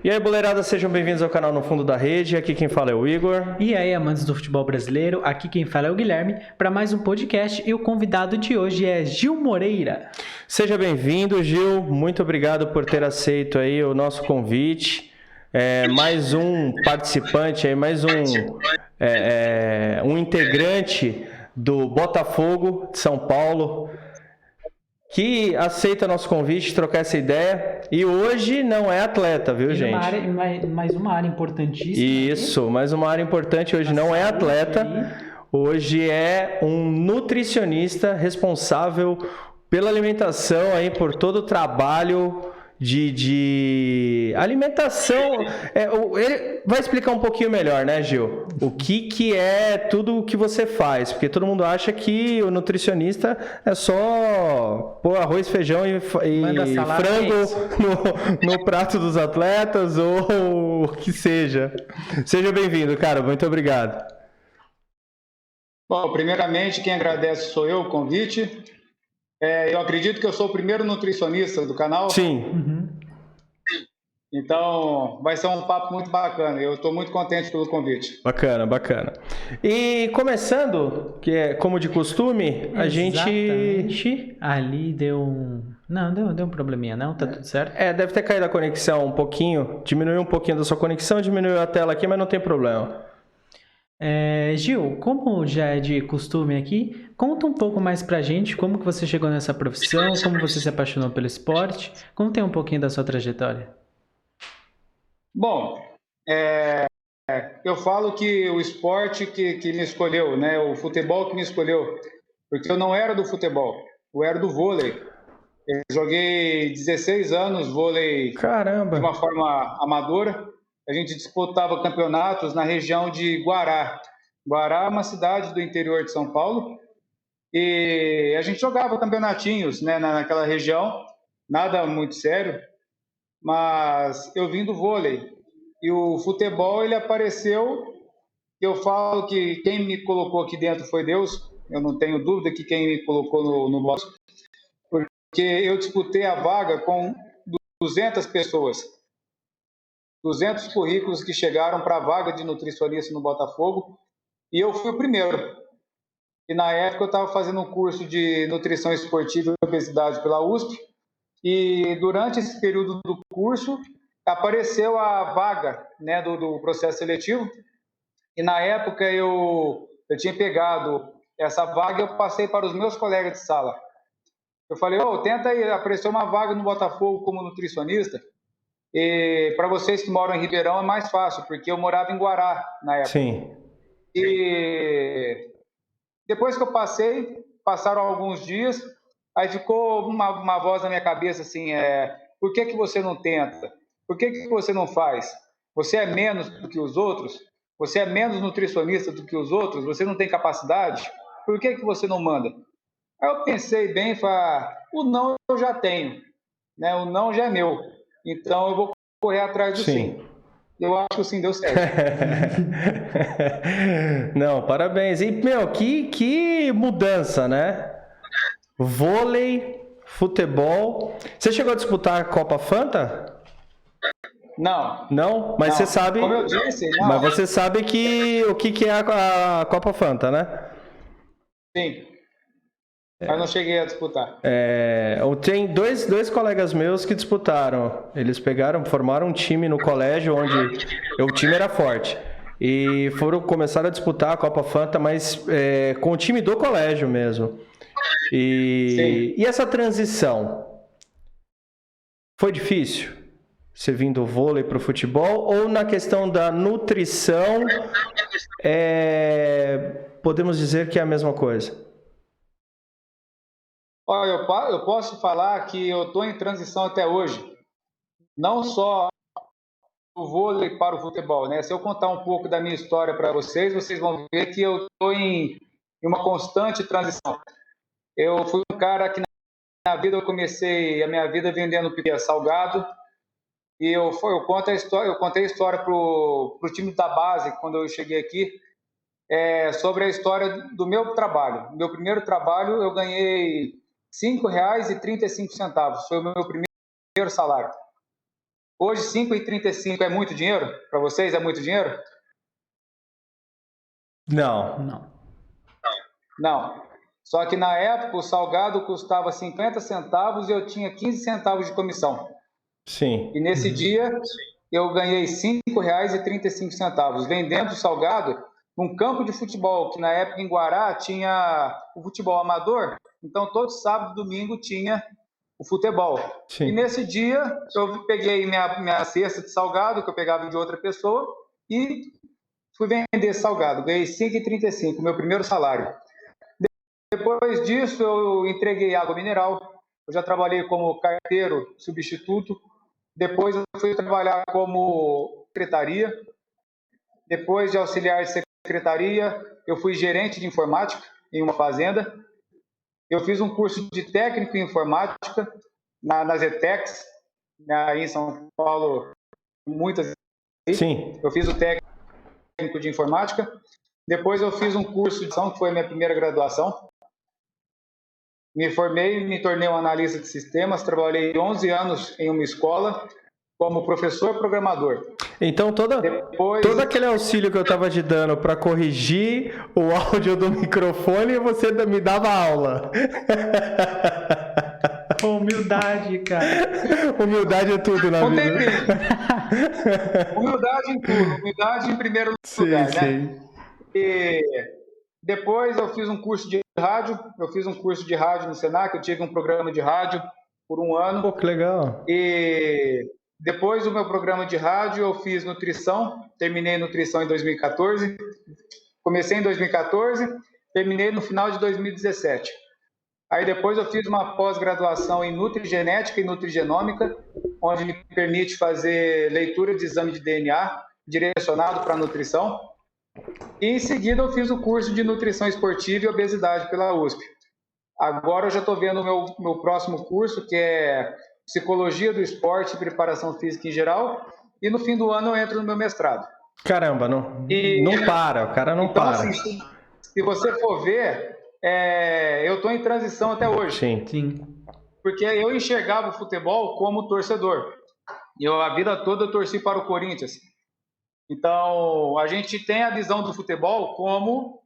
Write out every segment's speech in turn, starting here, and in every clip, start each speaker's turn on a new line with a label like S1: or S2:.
S1: E aí, boleirada, sejam bem-vindos ao canal No Fundo da Rede. Aqui quem fala é o Igor.
S2: E aí, amantes do futebol brasileiro, aqui quem fala é o Guilherme, para mais um podcast e o convidado de hoje é Gil Moreira.
S1: Seja bem-vindo, Gil. Muito obrigado por ter aceito aí o nosso convite. Mais um participante, aí, mais um integrante do Botafogo de São Paulo, que aceita nosso convite, trocar essa ideia. E hoje não é atleta, viu, gente?
S2: Mais uma área importantíssima.
S1: Isso, mais uma área importante. Hoje não é atleta, hoje é um nutricionista responsável pela alimentação, aí, por todo o trabalho de alimentação. Ele vai explicar um pouquinho melhor, né, Gil? O que é tudo o que você faz, porque todo mundo acha que o nutricionista é só pôr arroz, feijão e frango no prato dos atletas ou o que seja. Seja bem-vindo, cara, muito obrigado.
S3: Bom, primeiramente, quem agradece sou eu, o convite. Eu acredito que eu sou o primeiro nutricionista do canal.
S1: Sim.
S2: Uhum.
S3: Então, vai ser um papo muito bacana. Eu estou muito contente pelo convite.
S1: Bacana, bacana. E começando, que é como de costume, a gente...
S2: Ali deu um... Não, deu um probleminha, não? Tá tudo certo?
S1: Deve ter caído a conexão um pouquinho. Diminuiu um pouquinho da sua conexão, diminuiu a tela aqui, mas não tem problema.
S2: Gil, como já é de costume aqui, conta um pouco mais pra gente como que você chegou nessa profissão, como você se apaixonou pelo esporte, conta um pouquinho da sua trajetória.
S3: Bom, eu falo que o esporte que me escolheu, né, o futebol que me escolheu, porque eu não era do futebol, eu era do vôlei. Eu joguei 16 anos vôlei.
S1: Caramba.
S3: De uma forma amadora. A gente disputava campeonatos na região de Guará. Guará é uma cidade do interior de São Paulo. E a gente jogava campeonatinhos, né, naquela região, nada muito sério, mas eu vim do vôlei. E o futebol, ele apareceu. Eu falo que quem me colocou aqui dentro foi Deus. Eu não tenho dúvida que quem me colocou no box, porque eu disputei a vaga com 200 pessoas. 200 currículos que chegaram para a vaga de nutricionista no Botafogo, e eu fui o primeiro. E na época eu estava fazendo um curso de nutrição esportiva e obesidade pela USP, e durante esse período do curso apareceu a vaga, né, do processo seletivo, e na época eu tinha pegado essa vaga e eu passei para os meus colegas de sala. Eu falei, tenta aí, apareceu uma vaga no Botafogo como nutricionista. E para vocês que moram em Ribeirão é mais fácil, porque eu morava em Guará na época.
S1: Sim.
S3: E depois que eu passaram alguns dias, aí ficou uma voz na minha cabeça assim, por que você não tenta? Por que você não faz? Você é menos do que os outros? Você é menos nutricionista do que os outros? Você não tem capacidade? Por que você não manda? Aí eu pensei bem, falei, o não eu já tenho, né? O não já é meu. Então eu vou correr atrás do sim. Eu acho que o sim deu certo.
S1: Não, parabéns. E, que mudança, né? Vôlei, futebol. Você chegou a disputar a Copa Fanta?
S3: Não.
S1: Não? Mas você sabe.
S3: Como eu disse, não.
S1: Mas você sabe o que é a Copa Fanta, né?
S3: Sim. Eu não cheguei a disputar.
S1: Tem dois colegas meus que disputaram. Eles formaram um time no colégio onde o time era forte. E começaram a disputar a Copa Fanta, mas com o time do colégio mesmo. E essa transição foi difícil? Você vindo do vôlei para o futebol? Ou na questão da nutrição, podemos dizer que é a mesma coisa?
S3: Olha, eu posso falar que eu estou em transição até hoje, não só do vôlei para o futebol, né? Se eu contar um pouco da minha história para vocês, vocês vão ver que eu estou em uma constante transição. Eu fui um cara que na vida eu comecei a minha vida vendendo pipoca salgado, e eu contei a história para o time da base quando eu cheguei aqui, sobre a história do meu trabalho. Meu primeiro trabalho eu ganhei R$ 5,35. Foi o meu primeiro salário. Hoje, 5,35 é muito dinheiro? Para vocês é muito dinheiro?
S1: Não.
S3: Não. Só que na época o salgado custava 50 centavos e eu tinha 15 centavos de comissão.
S1: Sim.
S3: E nesse dia eu ganhei R$ 5,35 vendendo salgado num campo de futebol, que na época em Guará tinha o futebol amador, então todo sábado e domingo tinha o futebol.
S1: Sim.
S3: E nesse dia eu peguei minha cesta de salgado, que eu pegava de outra pessoa, e fui vender salgado. Ganhei R$ 5,35, meu primeiro salário. Depois disso eu entreguei água mineral, eu já trabalhei como carteiro substituto, depois eu fui trabalhar como secretaria, depois de auxiliar de secretaria, eu fui gerente de informática em uma fazenda. Eu fiz um curso de técnico em informática na Zetex, aí em São Paulo, muitas.
S1: Sim.
S3: Eu fiz o técnico de informática. Depois eu fiz um curso de edição, que foi a minha primeira graduação. Me formei, me tornei um analista de sistemas, trabalhei 11 anos em uma escola como professor programador.
S1: Então, todo aquele auxílio que eu estava te dando para corrigir o áudio do microfone, você me dava aula.
S2: Humildade, cara.
S1: Humildade é tudo na vida.
S3: Humildade em tudo. Humildade em primeiro lugar, né? E depois eu fiz um curso de rádio. Eu fiz um curso de rádio no Senac. Eu tive um programa de rádio por um ano.
S1: Pô, que legal.
S3: E depois do meu programa de rádio, eu fiz nutrição. Terminei nutrição em 2014. Comecei em 2014, terminei no final de 2017. Aí depois eu fiz uma pós-graduação em nutrigenética e nutrigenômica, onde me permite fazer leitura de exame de DNA direcionado para a nutrição. E em seguida eu fiz o curso de nutrição esportiva e obesidade pela USP. Agora eu já estou vendo o meu próximo curso, que é psicologia do esporte e preparação física em geral. E no fim do ano eu entro no meu mestrado.
S1: Caramba, não para, o cara não
S3: então,
S1: para.
S3: Assim, se você for ver, eu estou em transição até hoje.
S2: Sim.
S3: Porque eu enxergava o futebol como torcedor. E a vida toda eu torci para o Corinthians. Então, a gente tem a visão do futebol como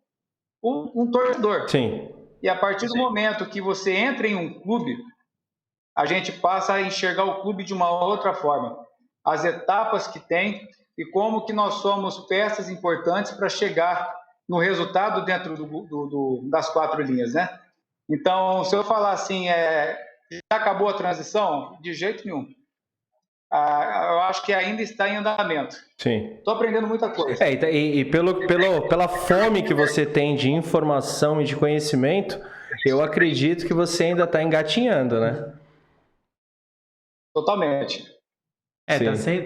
S3: um torcedor.
S1: Sim.
S3: E a partir do momento que você entra em um clube, a gente passa a enxergar o clube de uma outra forma. As etapas que tem e como que nós somos peças importantes para chegar no resultado dentro das 4 linhas, né? Então, se eu falar assim, já acabou a transição? De jeito nenhum. Eu acho que ainda está em andamento.
S1: Sim.
S3: Estou aprendendo muita coisa.
S1: E pela fome que você tem de informação e de conhecimento, eu acredito que você ainda está engatinhando, né?
S3: Totalmente.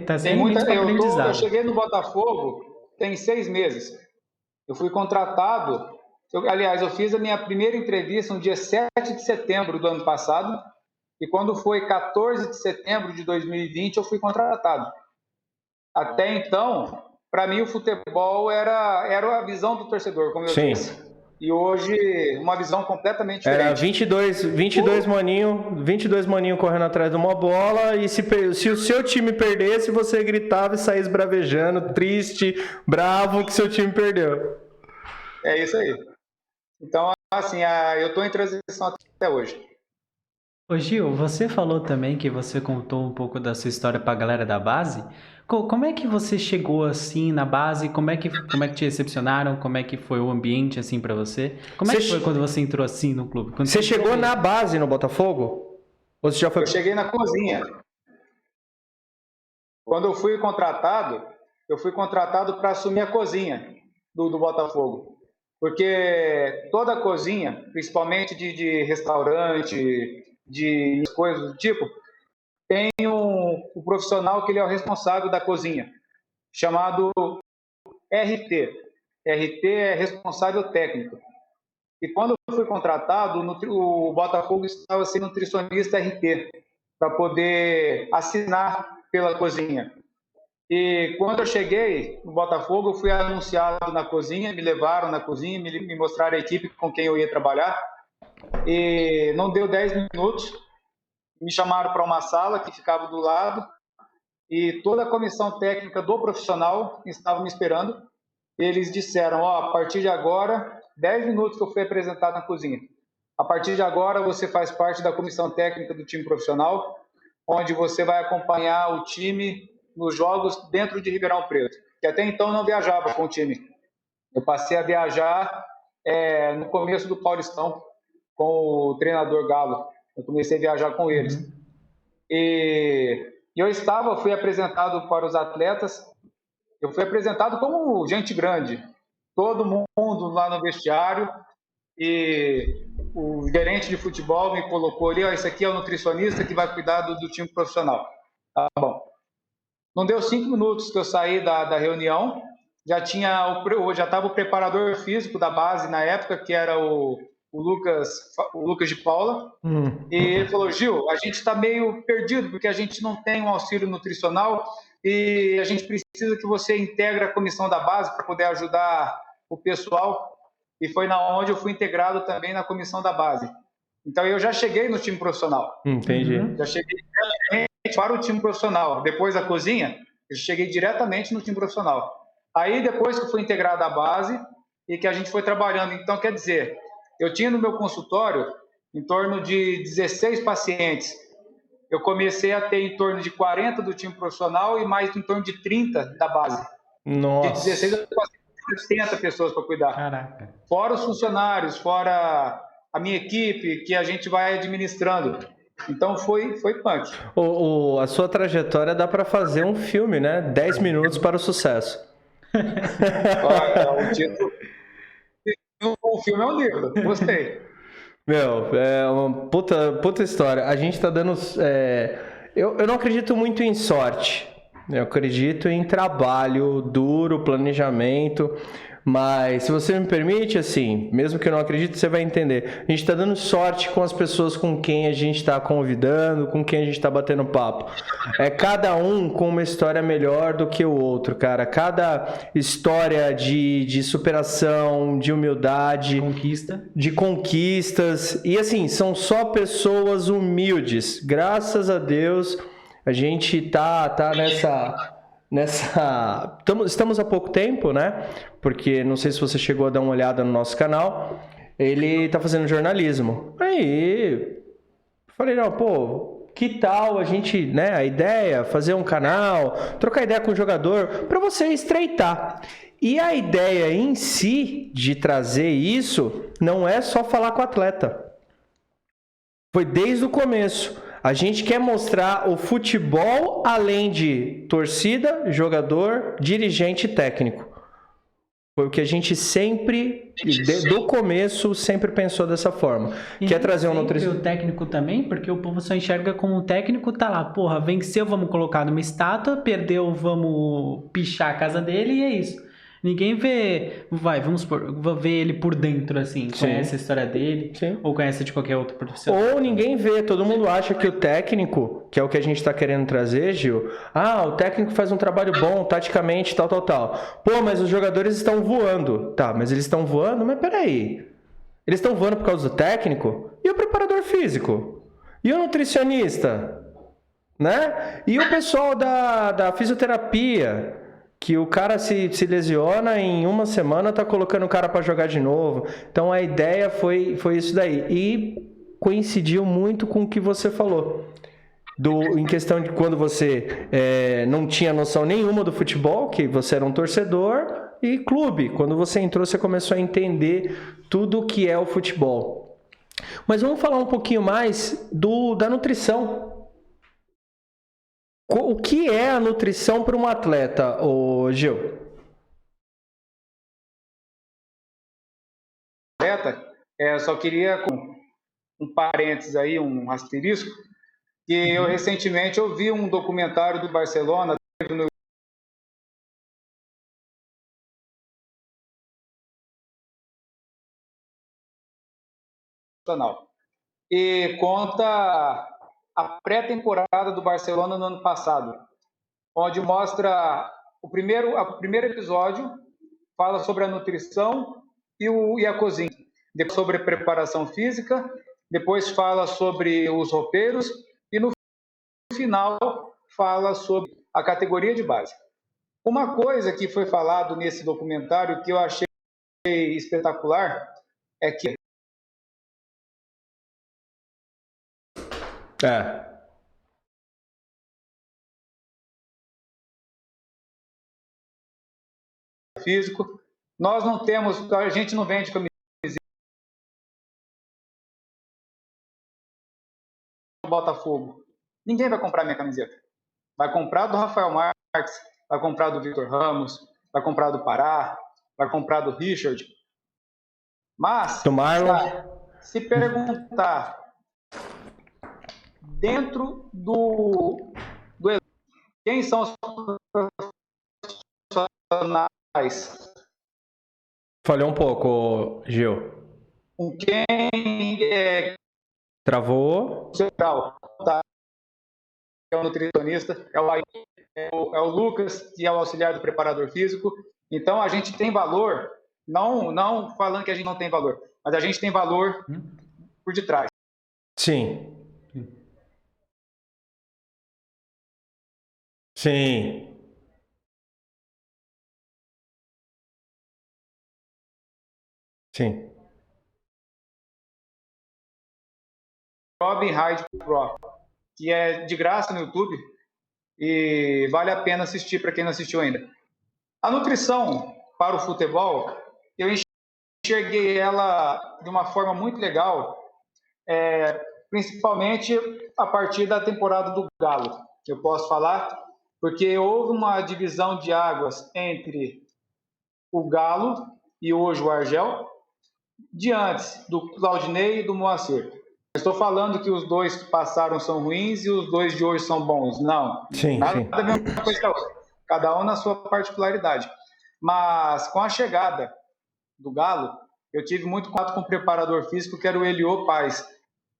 S2: Tá sem muito aprendizado.
S3: Eu cheguei no Botafogo tem 6 meses. Eu fui contratado. Aliás, eu fiz a minha primeira entrevista no dia 7 de setembro do ano passado. E quando foi 14 de setembro de 2020, eu fui contratado. Até então, para mim, o futebol era a visão do torcedor, como eu disse. E hoje, uma visão completamente diferente.
S1: Era 22 maninho correndo atrás de uma bola, e se o seu time perdesse, você gritava e saía esbravejando, triste, bravo, que seu time perdeu.
S3: É isso aí. Então, assim, eu estou em transição até hoje.
S2: Ô Gil, você falou também que você contou um pouco da sua história para a galera da base. Como é que você chegou assim na base? Como é que te recepcionaram? Como é que foi o ambiente assim para você? Como é que foi quando você entrou assim no clube?
S1: Você chegou na base no Botafogo? Ou você já foi...
S3: Eu cheguei na cozinha. Quando eu fui contratado para assumir a cozinha do Botafogo. Porque toda a cozinha, principalmente de restaurante, de coisas do tipo, tem um profissional que ele é o responsável da cozinha, chamado RT. RT é responsável técnico. E quando eu fui contratado, o Botafogo estava sem nutricionista RT, para poder assinar pela cozinha. E quando eu cheguei no Botafogo, eu fui anunciado na cozinha, me levaram na cozinha, me mostraram a equipe com quem eu ia trabalhar. E não deu 10 minutos, me chamaram para uma sala que ficava do lado e toda a comissão técnica do profissional estava me esperando. Eles disseram, a partir de agora, 10 minutos que eu fui apresentado na cozinha, a partir de agora você faz parte da comissão técnica do time profissional, onde você vai acompanhar o time nos jogos dentro de Ribeirão Preto, que até então não viajava com o time. Eu passei a viajar no começo do Paulistão com o treinador Galo. Eu comecei a viajar com eles. E eu fui apresentado para os atletas, eu fui apresentado como gente grande, todo mundo lá no vestiário, e o gerente de futebol me colocou ali, esse aqui é o nutricionista que vai cuidar do time profissional. Tá bom. Não deu 5 minutos que eu saí da reunião, já estava o preparador físico da base na época, que era o Lucas de Paula, e ele falou, Gil, a gente está meio perdido, porque a gente não tem um auxílio nutricional e a gente precisa que você integre a comissão da base para poder ajudar o pessoal, e foi onde eu fui integrado também na comissão da base. Então eu já cheguei no time profissional.
S1: Entendi.
S3: Já cheguei diretamente para o time profissional. Depois da cozinha, eu cheguei diretamente no time profissional. Aí depois que eu fui integrado à base e que a gente foi trabalhando, então quer dizer, eu tinha no meu consultório em torno de 16 pacientes. Eu comecei a ter em torno de 40 do time profissional e mais em torno de 30 da base.
S1: Nossa.
S3: De 16 a 70 pessoas para cuidar.
S2: Caraca.
S3: Fora os funcionários, fora a minha equipe, que a gente vai administrando. Então foi punk.
S1: A sua trajetória dá para fazer um filme, né? 10 minutos para o sucesso.
S3: Olha, o título... O filme é um livro, gostei.
S1: Meu, é uma puta história. A gente tá dando... Eu não acredito muito em sorte. Eu acredito em trabalho duro, planejamento. Mas, se você me permite, assim, mesmo que eu não acredite, você vai entender. A gente tá dando sorte com as pessoas com quem a gente tá convidando, com quem a gente tá batendo papo. Cada um com uma história melhor do que o outro, cara. Cada história de superação, de humildade, de conquistas. E, assim, são só pessoas humildes. Graças a Deus, a gente tá estamos há pouco tempo, né? Porque não sei se você chegou a dar uma olhada no nosso canal. Ele tá fazendo jornalismo. Aí falei, não, pô, que tal a gente, né? A ideia, fazer um canal, trocar ideia com o jogador, para você estreitar. E a ideia em si de trazer isso não é só falar com o atleta. Foi desde o começo. A gente quer mostrar o futebol além de torcida, jogador, dirigente e técnico. Foi o que a gente sempre, do começo, sempre pensou dessa forma. Quer trazer um nutricionista?
S2: O técnico também, porque o povo só enxerga como o técnico tá lá, porra, venceu, vamos colocar numa estátua, perdeu, vamos pichar a casa dele e é isso. Ninguém vê, vamos ver ele por dentro, assim, conhece a história dele, ou conhece de qualquer outro profissional.
S1: Ou ninguém vê, todo mundo acha que o técnico, que é o que a gente está querendo trazer, Gil, o técnico faz um trabalho bom, taticamente, tal. Pô, mas os jogadores estão voando. Tá, mas eles estão voando? Mas peraí. Eles estão voando por causa do técnico? E o preparador físico? E o nutricionista? Né? E o pessoal da fisioterapia? Que o cara se lesiona, em uma semana tá colocando o cara para jogar de novo. Então a ideia foi isso daí. E coincidiu muito com o que você falou. Em questão de quando você não tinha noção nenhuma do futebol, que você era um torcedor, e clube. Quando você entrou, você começou a entender tudo o que é o futebol. Mas vamos falar um pouquinho mais da nutrição. O que é a nutrição para um atleta, Gil?
S3: Só queria, com um parênteses aí, um asterisco, que eu recentemente ouvi um documentário do Barcelona, e conta a pré-temporada do Barcelona no ano passado, onde mostra o primeiro episódio, fala sobre a nutrição e a cozinha, depois sobre a preparação física, depois fala sobre os roupeiros e no final fala sobre a categoria de base. Uma coisa que foi falado nesse documentário que eu achei espetacular é que físico, nós não temos, a gente não vende camiseta do Botafogo. Ninguém vai comprar minha camiseta. Vai comprar do Rafael Marques, vai comprar do Vitor Ramos, vai comprar do Pará, vai comprar do Richard. Mas,
S1: do Marlon,
S3: se perguntar dentro do quem são os profissionais?
S1: Falhou um pouco, Gil.
S3: Com quem
S1: Travou.
S3: Tá? É o nutricionista, é o Lucas, que é o auxiliar do preparador físico. Então, a gente tem valor, não falando que a gente não tem valor, mas a gente tem valor por detrás.
S1: Sim. Sim. Sim.
S3: Robin Hyde Pro, que é de graça no YouTube e vale a pena assistir para quem não assistiu ainda. A nutrição para o futebol, eu enxerguei ela de uma forma muito legal, principalmente a partir da temporada do Galo, que eu posso falar, porque houve uma divisão de águas entre o Galo e hoje o Argel, de antes do Claudinei e do Moacir. Estou falando que os dois que passaram são ruins e os dois de hoje são bons. Não.
S1: Sim,
S3: nada
S1: sim.
S3: a mesma coisa que a outra. Cada um na sua particularidade. Mas com a chegada do Galo, eu tive muito contato com o preparador físico, que era o Eliô Paes.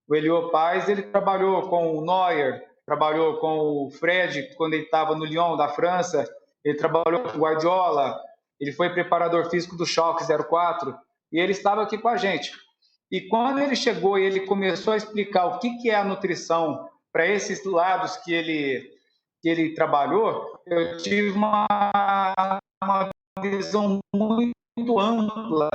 S3: O Eliô Paes, ele trabalhou com o Neuer, trabalhou com o Fred, quando ele estava no Lyon, da França, ele trabalhou com o Guardiola, ele foi preparador físico do Schalke 04, e ele estava aqui com a gente. E quando ele chegou e ele começou a explicar o que é a nutrição para esses lados que ele trabalhou, eu tive uma visão muito ampla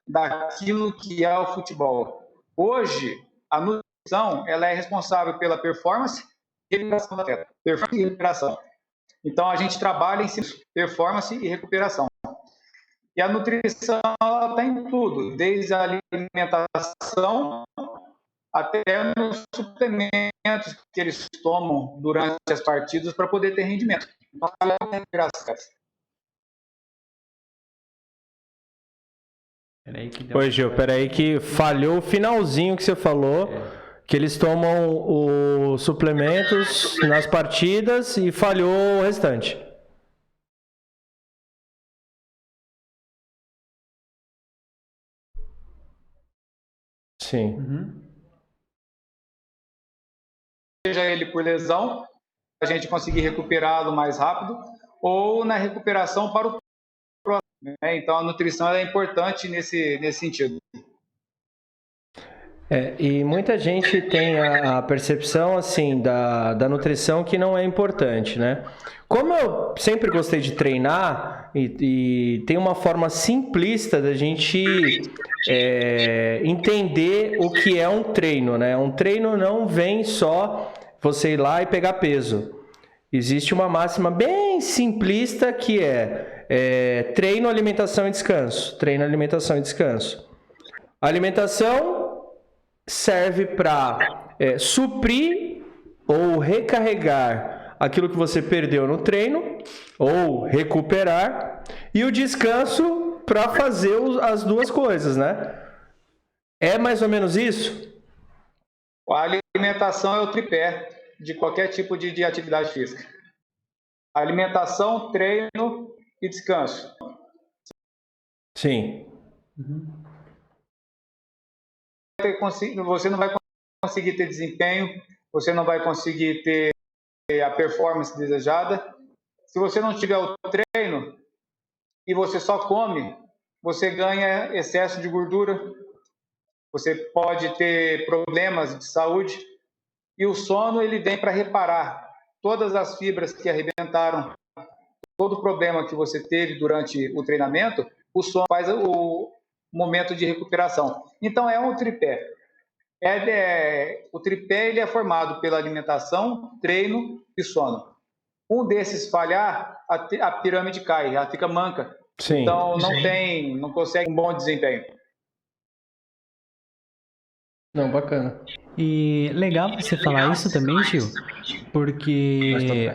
S3: daquilo que é o futebol. Hoje, a nutrição ela é responsável pela performance e recuperação do atleta. Performance e recuperação. Então, a gente trabalha em performance e recuperação. E a nutrição está em tudo, desde a alimentação até nos suplementos que eles tomam durante as partidas para poder ter rendimento. Então,
S1: Oi, Gil, peraí que falhou o finalzinho que você falou, que eles tomam os suplementos nas partidas e falhou o restante. Sim.
S3: Seja ele por lesão, a gente conseguir recuperá-lo mais rápido, ou na recuperação para o próximo. Né? Então, a nutrição é importante nesse sentido.
S1: E muita gente tem a percepção assim da nutrição que não é importante, né? Como eu sempre gostei de treinar e tem uma forma simplista da gente entender o que é um treino, né? Um treino não vem só você ir lá e pegar peso. Existe uma máxima bem simplista que é treino, alimentação e descanso. Treino, alimentação e descanso. A alimentação serve para suprir ou recarregar aquilo que você perdeu no treino ou recuperar, e o descanso para fazer as duas coisas, né? É mais ou menos isso?
S3: A alimentação é o tripé de qualquer tipo de atividade física. Alimentação, treino e descanso.
S1: Sim.
S3: Você não vai conseguir ter desempenho, você não vai conseguir ter a performance desejada. Se você não tiver o treino e você só come, você ganha excesso de gordura, você pode ter problemas de saúde, e o sono ele vem para reparar todas as fibras que arrebentaram, todo o problema que você teve durante o treinamento, o sono faz o momento de recuperação. Então, é um tripé. O tripé ele é formado pela alimentação, treino e sono. Um desses falhar, a pirâmide cai, ela fica manca.
S1: Sim.
S3: Então, não consegue um bom desempenho.
S1: Não, bacana.
S2: E legal você falar isso também, Gil, porque...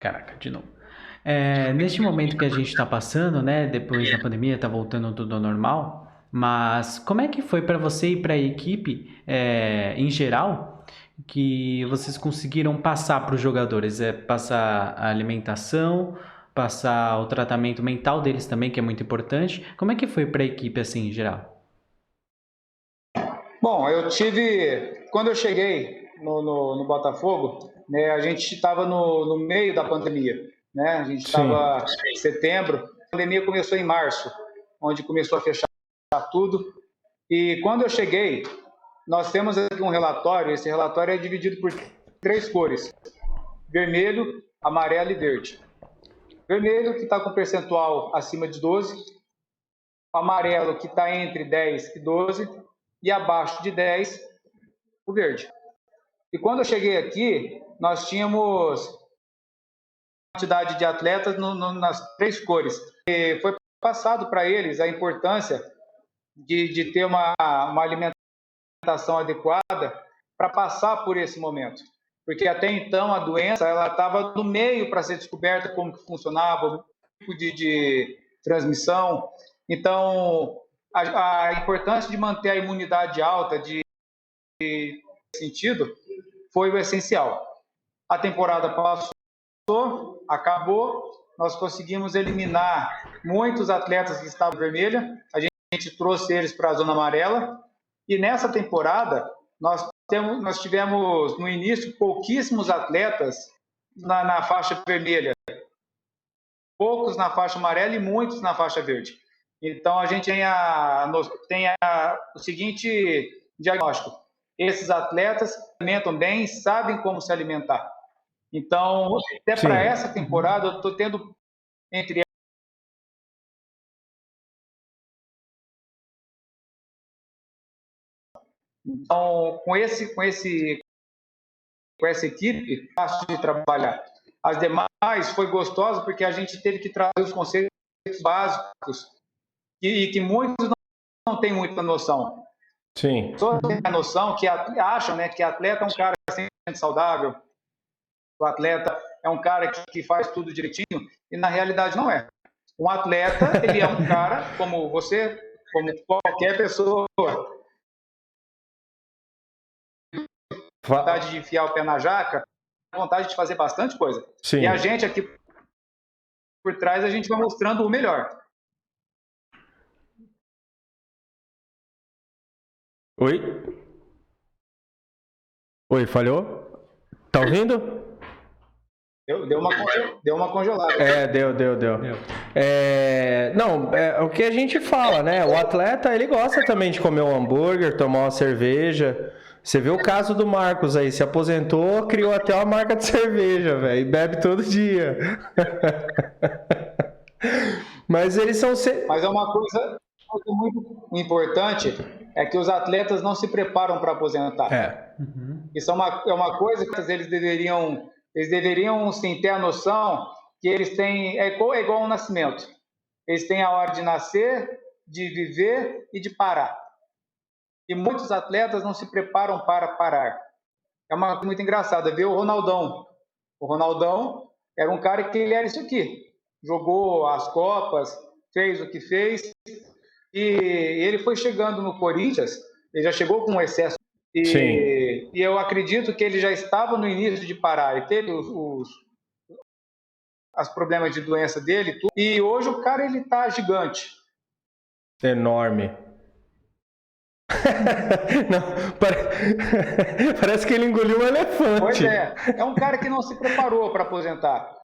S2: Caraca, de novo. Neste momento que a gente está passando, né, depois da pandemia, tá voltando tudo ao normal, mas como é que foi para você e para a equipe, em geral, que vocês conseguiram passar para os jogadores? Passar a alimentação, passar o tratamento mental deles também, que é muito importante. Como é que foi para a equipe, assim, em geral?
S3: Bom, quando eu cheguei no Botafogo, né, a gente estava no meio da pandemia, né? A gente estava em setembro, a pandemia começou em março, onde começou a fechar tudo. E quando eu cheguei, nós temos aqui um relatório, esse relatório é dividido por 3 cores: vermelho, amarelo e verde. Vermelho, que está com percentual acima de 12, amarelo, que está entre 10 e 12, e abaixo de 10, o verde. E quando eu cheguei aqui, nós tínhamos quantidade de atletas nas 3 cores. E foi passado para eles a importância de ter uma alimentação adequada para passar por esse momento. Porque até então a doença estava no meio para ser descoberta, como que funcionava, o tipo de transmissão. Então, a importância de manter a imunidade alta sentido foi o essencial. A temporada passou, acabou, nós conseguimos eliminar muitos atletas que estavam vermelha, a gente trouxe eles para a zona amarela, e nessa temporada nós tivemos no início pouquíssimos atletas na faixa vermelha, poucos na faixa amarela e muitos na faixa verde. Então a gente tem o seguinte diagnóstico: esses atletas se alimentam bem, sabem como se alimentar. Então, até para essa temporada, eu estou tendo entre então, com essa equipe, fácil de trabalhar. As demais foi gostoso porque a gente teve que trazer os conceitos básicos e que muitos não têm muita noção.
S1: Sim.
S3: Só tem a noção que acham, né, que atleta é um cara sempre saudável, o atleta é um cara que faz tudo direitinho, e na realidade não é. Um atleta, ele é um cara como você, como qualquer pessoa, vontade de enfiar o pé na jaca, vontade de fazer bastante coisa.
S1: Sim.
S3: E a gente aqui por trás, a gente vai mostrando o melhor.
S1: Oi, falhou? Tá ouvindo?
S3: Deu uma congelada.
S1: Deu. O que a gente fala, né? O atleta, ele gosta também de comer um hambúrguer, tomar uma cerveja. Você vê o caso do Marcos aí, se aposentou, criou até uma marca de cerveja, velho, e bebe todo dia. Mas eles são...
S3: Mas é uma coisa muito importante, é que os atletas não se preparam para aposentar. Isso é uma coisa que eles deveriam sim ter a noção que eles têm, é igual um nascimento. Eles têm a hora de nascer, de viver e de parar. E muitos atletas não se preparam para parar. É uma coisa muito engraçada ver o Ronaldão. O Ronaldão era um cara que ele era isso aqui. Jogou as Copas, fez o que fez, e ele foi chegando no Corinthians, ele já chegou com um excesso. E eu acredito que ele já estava no início de parar, ele teve os problemas de doença dele, e hoje o cara ele tá gigante.
S1: Enorme. Não, parece que ele engoliu um elefante.
S3: Pois é um cara que não se preparou para aposentar.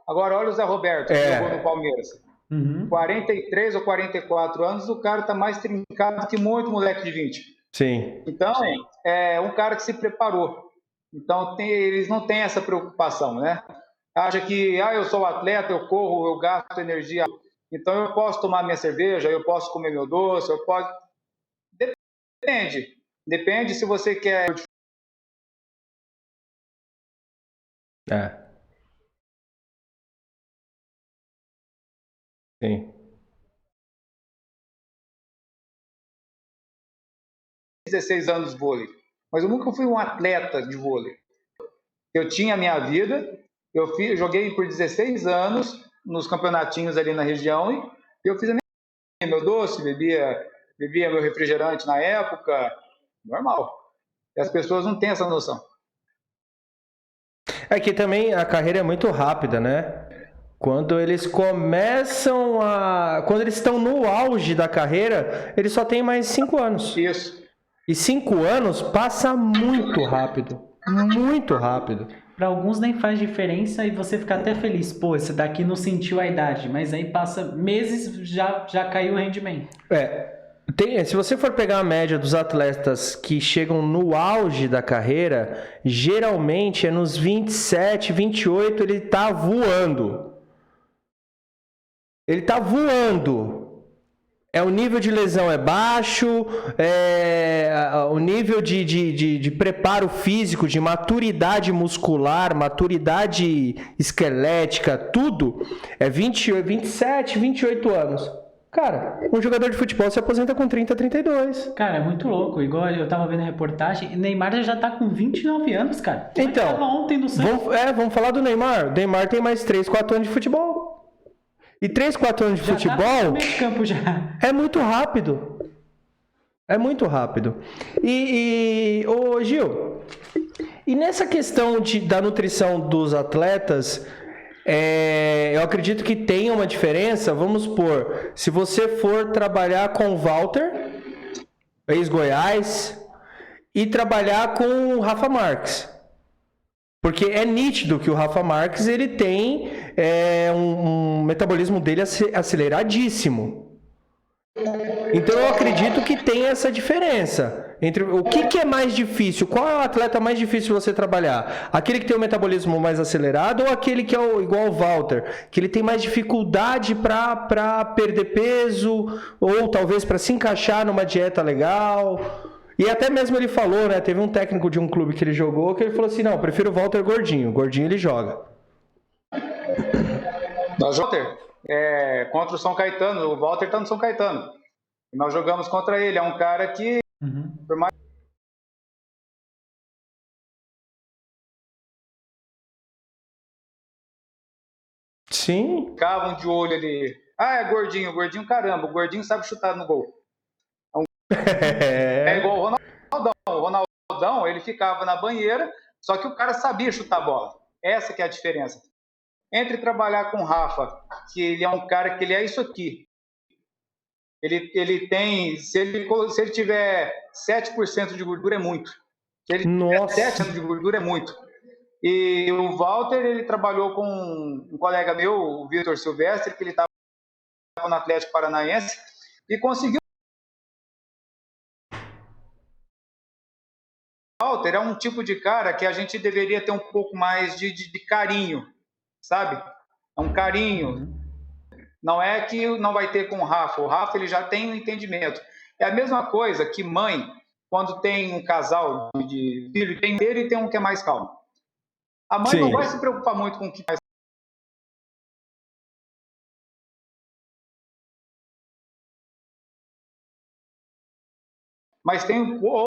S3: Agora olha o Zé Roberto, que jogou no Palmeiras. 43 ou 44 anos, o cara tá mais trincado que muito moleque de 20.
S1: Sim.
S3: Então, é um cara que se preparou. Então, eles não têm essa preocupação, né? Acha que, eu sou atleta, eu corro, eu gasto energia, então eu posso tomar minha cerveja, eu posso comer meu doce, eu posso... Depende. Depende se você quer...
S1: É. Sim.
S3: 16 anos de vôlei, mas eu nunca fui um atleta de vôlei. Eu tinha a minha vida, joguei por 16 anos nos campeonatinhos ali na região e eu fiz meu doce, bebia meu refrigerante na época, normal. E as pessoas não têm essa noção.
S1: É que também a carreira é muito rápida, né? Quando eles começam a... Quando eles estão no auge da carreira, eles só têm mais 5 anos.
S3: Isso.
S1: E 5 anos passa muito rápido. Muito rápido.
S2: Para alguns nem faz diferença e você fica até feliz. Pô, esse daqui não sentiu a idade, mas aí passa meses, já caiu o rendimento.
S1: Se você for pegar a média dos atletas que chegam no auge da carreira, geralmente é nos 27, 28, ele tá voando. Ele tá voando. O nível de lesão é baixo, o nível de preparo físico, de maturidade muscular, maturidade esquelética, tudo é 27, 28 anos. Cara, um jogador de futebol se aposenta com 30, 32.
S2: Cara, é muito louco. Igual eu tava vendo a reportagem, Neymar já tá com 29 anos, cara.
S1: Então,
S2: tava ontem no Santos.
S1: Vamos falar do Neymar. O Neymar tem mais 3, 4 anos de futebol. E 3, 4 anos de futebol
S2: tá no meio campo já.
S1: É muito rápido. É muito rápido. Ô Gil, e nessa questão da nutrição dos atletas, eu acredito que tem uma diferença. Vamos supor, se você for trabalhar com o Walter, ex-Goiás, e trabalhar com o Rafa Marques. Porque é nítido que o Rafa Marques ele tem um metabolismo dele aceleradíssimo. Então eu acredito que tem essa diferença entre o que é mais difícil, qual é o atleta mais difícil você trabalhar? Aquele que tem o metabolismo mais acelerado ou aquele que é igual ao Walter, que ele tem mais dificuldade para perder peso ou talvez para se encaixar numa dieta legal? E até mesmo ele falou, né? Teve um técnico de um clube que ele jogou que ele falou assim: não, eu prefiro o Walter gordinho. Gordinho ele joga.
S3: Walter, contra o São Caetano, o Walter tá no São Caetano. E nós jogamos contra ele. É um cara que, por mais.
S1: Sim.
S3: Ficavam de olho ali. É gordinho, caramba, o gordinho sabe chutar no gol. É igual o Ronaldão. O Ronaldão, ele ficava na banheira, só que o cara sabia chutar a bola. Essa que é a diferença. Entre trabalhar com o Rafa, que ele é um cara que ele é isso aqui. Ele tem, se ele tiver 7% de gordura é muito. Se ele tiver 7% de gordura é muito. E o Walter, ele trabalhou com um colega meu, o Vitor Silvestre, que ele estava no Atlético Paranaense, e conseguiu. Walter é um tipo de cara que a gente deveria ter um pouco mais de carinho, sabe? É um carinho. Não é que não vai ter com o Rafa. O Rafa ele já tem um entendimento. É a mesma coisa que mãe, quando tem um casal de filho, tem dele e tem um que é mais calmo. A mãe não vai se preocupar muito com o que mais. Mas tem um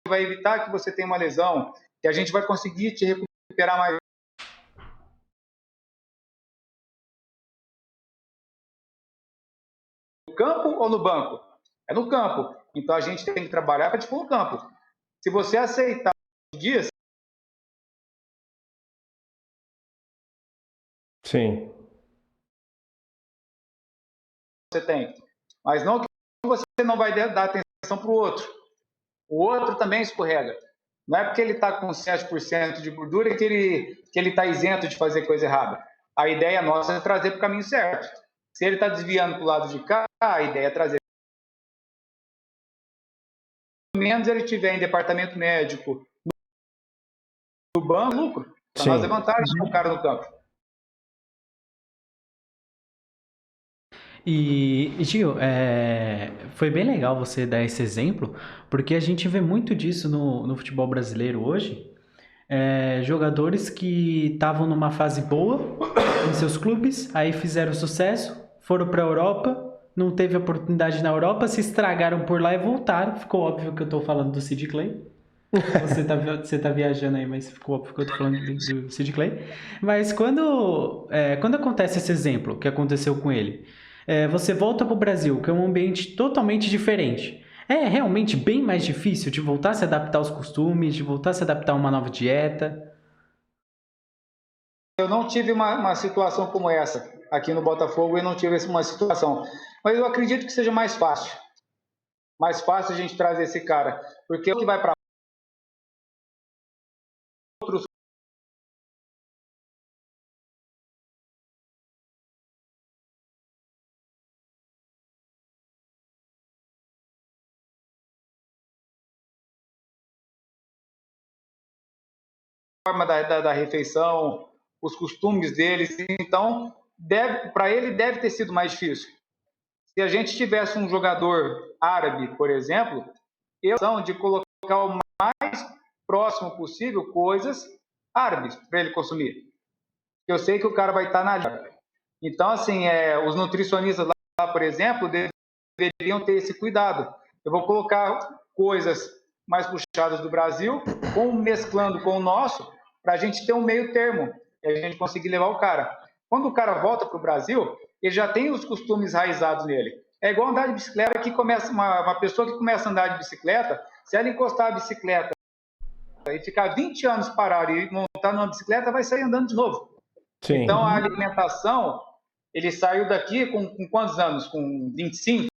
S3: vai evitar que você tenha uma lesão, que a gente vai conseguir te recuperar mais. No campo ou no banco? É no campo. Então a gente tem que trabalhar para te pôr no campo. Se você aceitar os dias.
S1: Sim.
S3: Você tem. Mas não que você não vai dar atenção para o outro. O outro também escorrega. Não é porque ele está com 7% de gordura que ele está isento de fazer coisa errada. A ideia nossa é trazer para o caminho certo. Se ele está desviando para o lado de cá, a ideia é trazer. Pelo menos ele tiver em departamento médico, no banco, lucro. Para nós é vantagem com o cara no campo.
S2: E Gil, foi bem legal você dar esse exemplo, porque a gente vê muito disso no futebol brasileiro hoje. Jogadores que estavam numa fase boa em seus clubes, aí fizeram sucesso, foram para a Europa, não teve oportunidade na Europa, se estragaram por lá e voltaram. Ficou óbvio que eu estou falando do Sid Clay. Você tá viajando aí, mas ficou óbvio que eu tô falando do Sid Clay. Mas quando acontece esse exemplo que aconteceu com ele, você volta pro Brasil, que é um ambiente totalmente diferente. É realmente bem mais difícil de voltar a se adaptar aos costumes, de voltar a se adaptar a uma nova dieta.
S3: Eu não tive uma situação como essa aqui no Botafogo, eu não tive uma situação. Mas eu acredito que seja mais fácil. Mais fácil a gente trazer esse cara. Porque o que vai para outros forma da refeição, os costumes deles. Então, para ele deve ter sido mais difícil. Se a gente tivesse um jogador árabe, por exemplo, eu de colocar o mais próximo possível coisas árabes para ele consumir. Eu sei que o cara vai estar na liga. Então, assim, os nutricionistas lá, por exemplo, deveriam ter esse cuidado. Eu vou colocar coisas mais puxadas do Brasil, mesclando com o nosso, para a gente ter um meio termo e a gente conseguir levar o cara. Quando o cara volta para o Brasil, ele já tem os costumes enraizados nele. É igual andar de bicicleta, que começa uma pessoa que começa a andar de bicicleta, se ela encostar a bicicleta e ficar 20 anos parado e montar numa bicicleta, vai sair andando de novo. Sim. Então, a alimentação, ele saiu daqui com quantos anos? Com 25?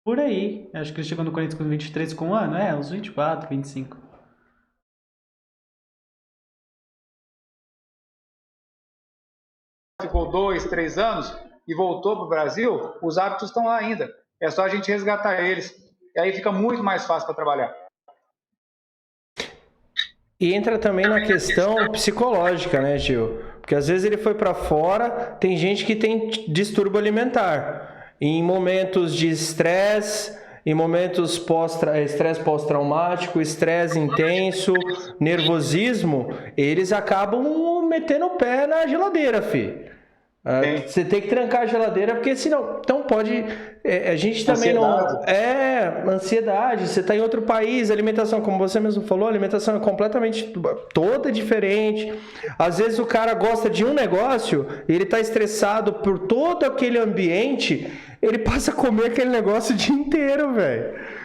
S2: Por aí. Acho que ele chegou no Corinthians com 23 com um ano. Uns 24, 25.
S3: Ficou 2, 3 anos e voltou para o Brasil, os hábitos estão lá ainda. É só a gente resgatar eles. E aí fica muito mais fácil para trabalhar.
S1: E entra também na questão psicológica, né, Gil? Porque às vezes ele foi para fora, tem gente que tem distúrbio alimentar. Em momentos de estresse, em momentos estresse pós-traumático, estresse intenso, nervosismo, eles acabam metendo o pé na geladeira, fi. Você tem que trancar a geladeira, porque senão então pode. A gente também não. Ansiedade. Você está em outro país, alimentação, como você mesmo falou, a alimentação é completamente toda diferente. Às vezes o cara gosta de um negócio, ele está estressado por todo aquele ambiente, ele passa a comer aquele negócio o dia inteiro, velho.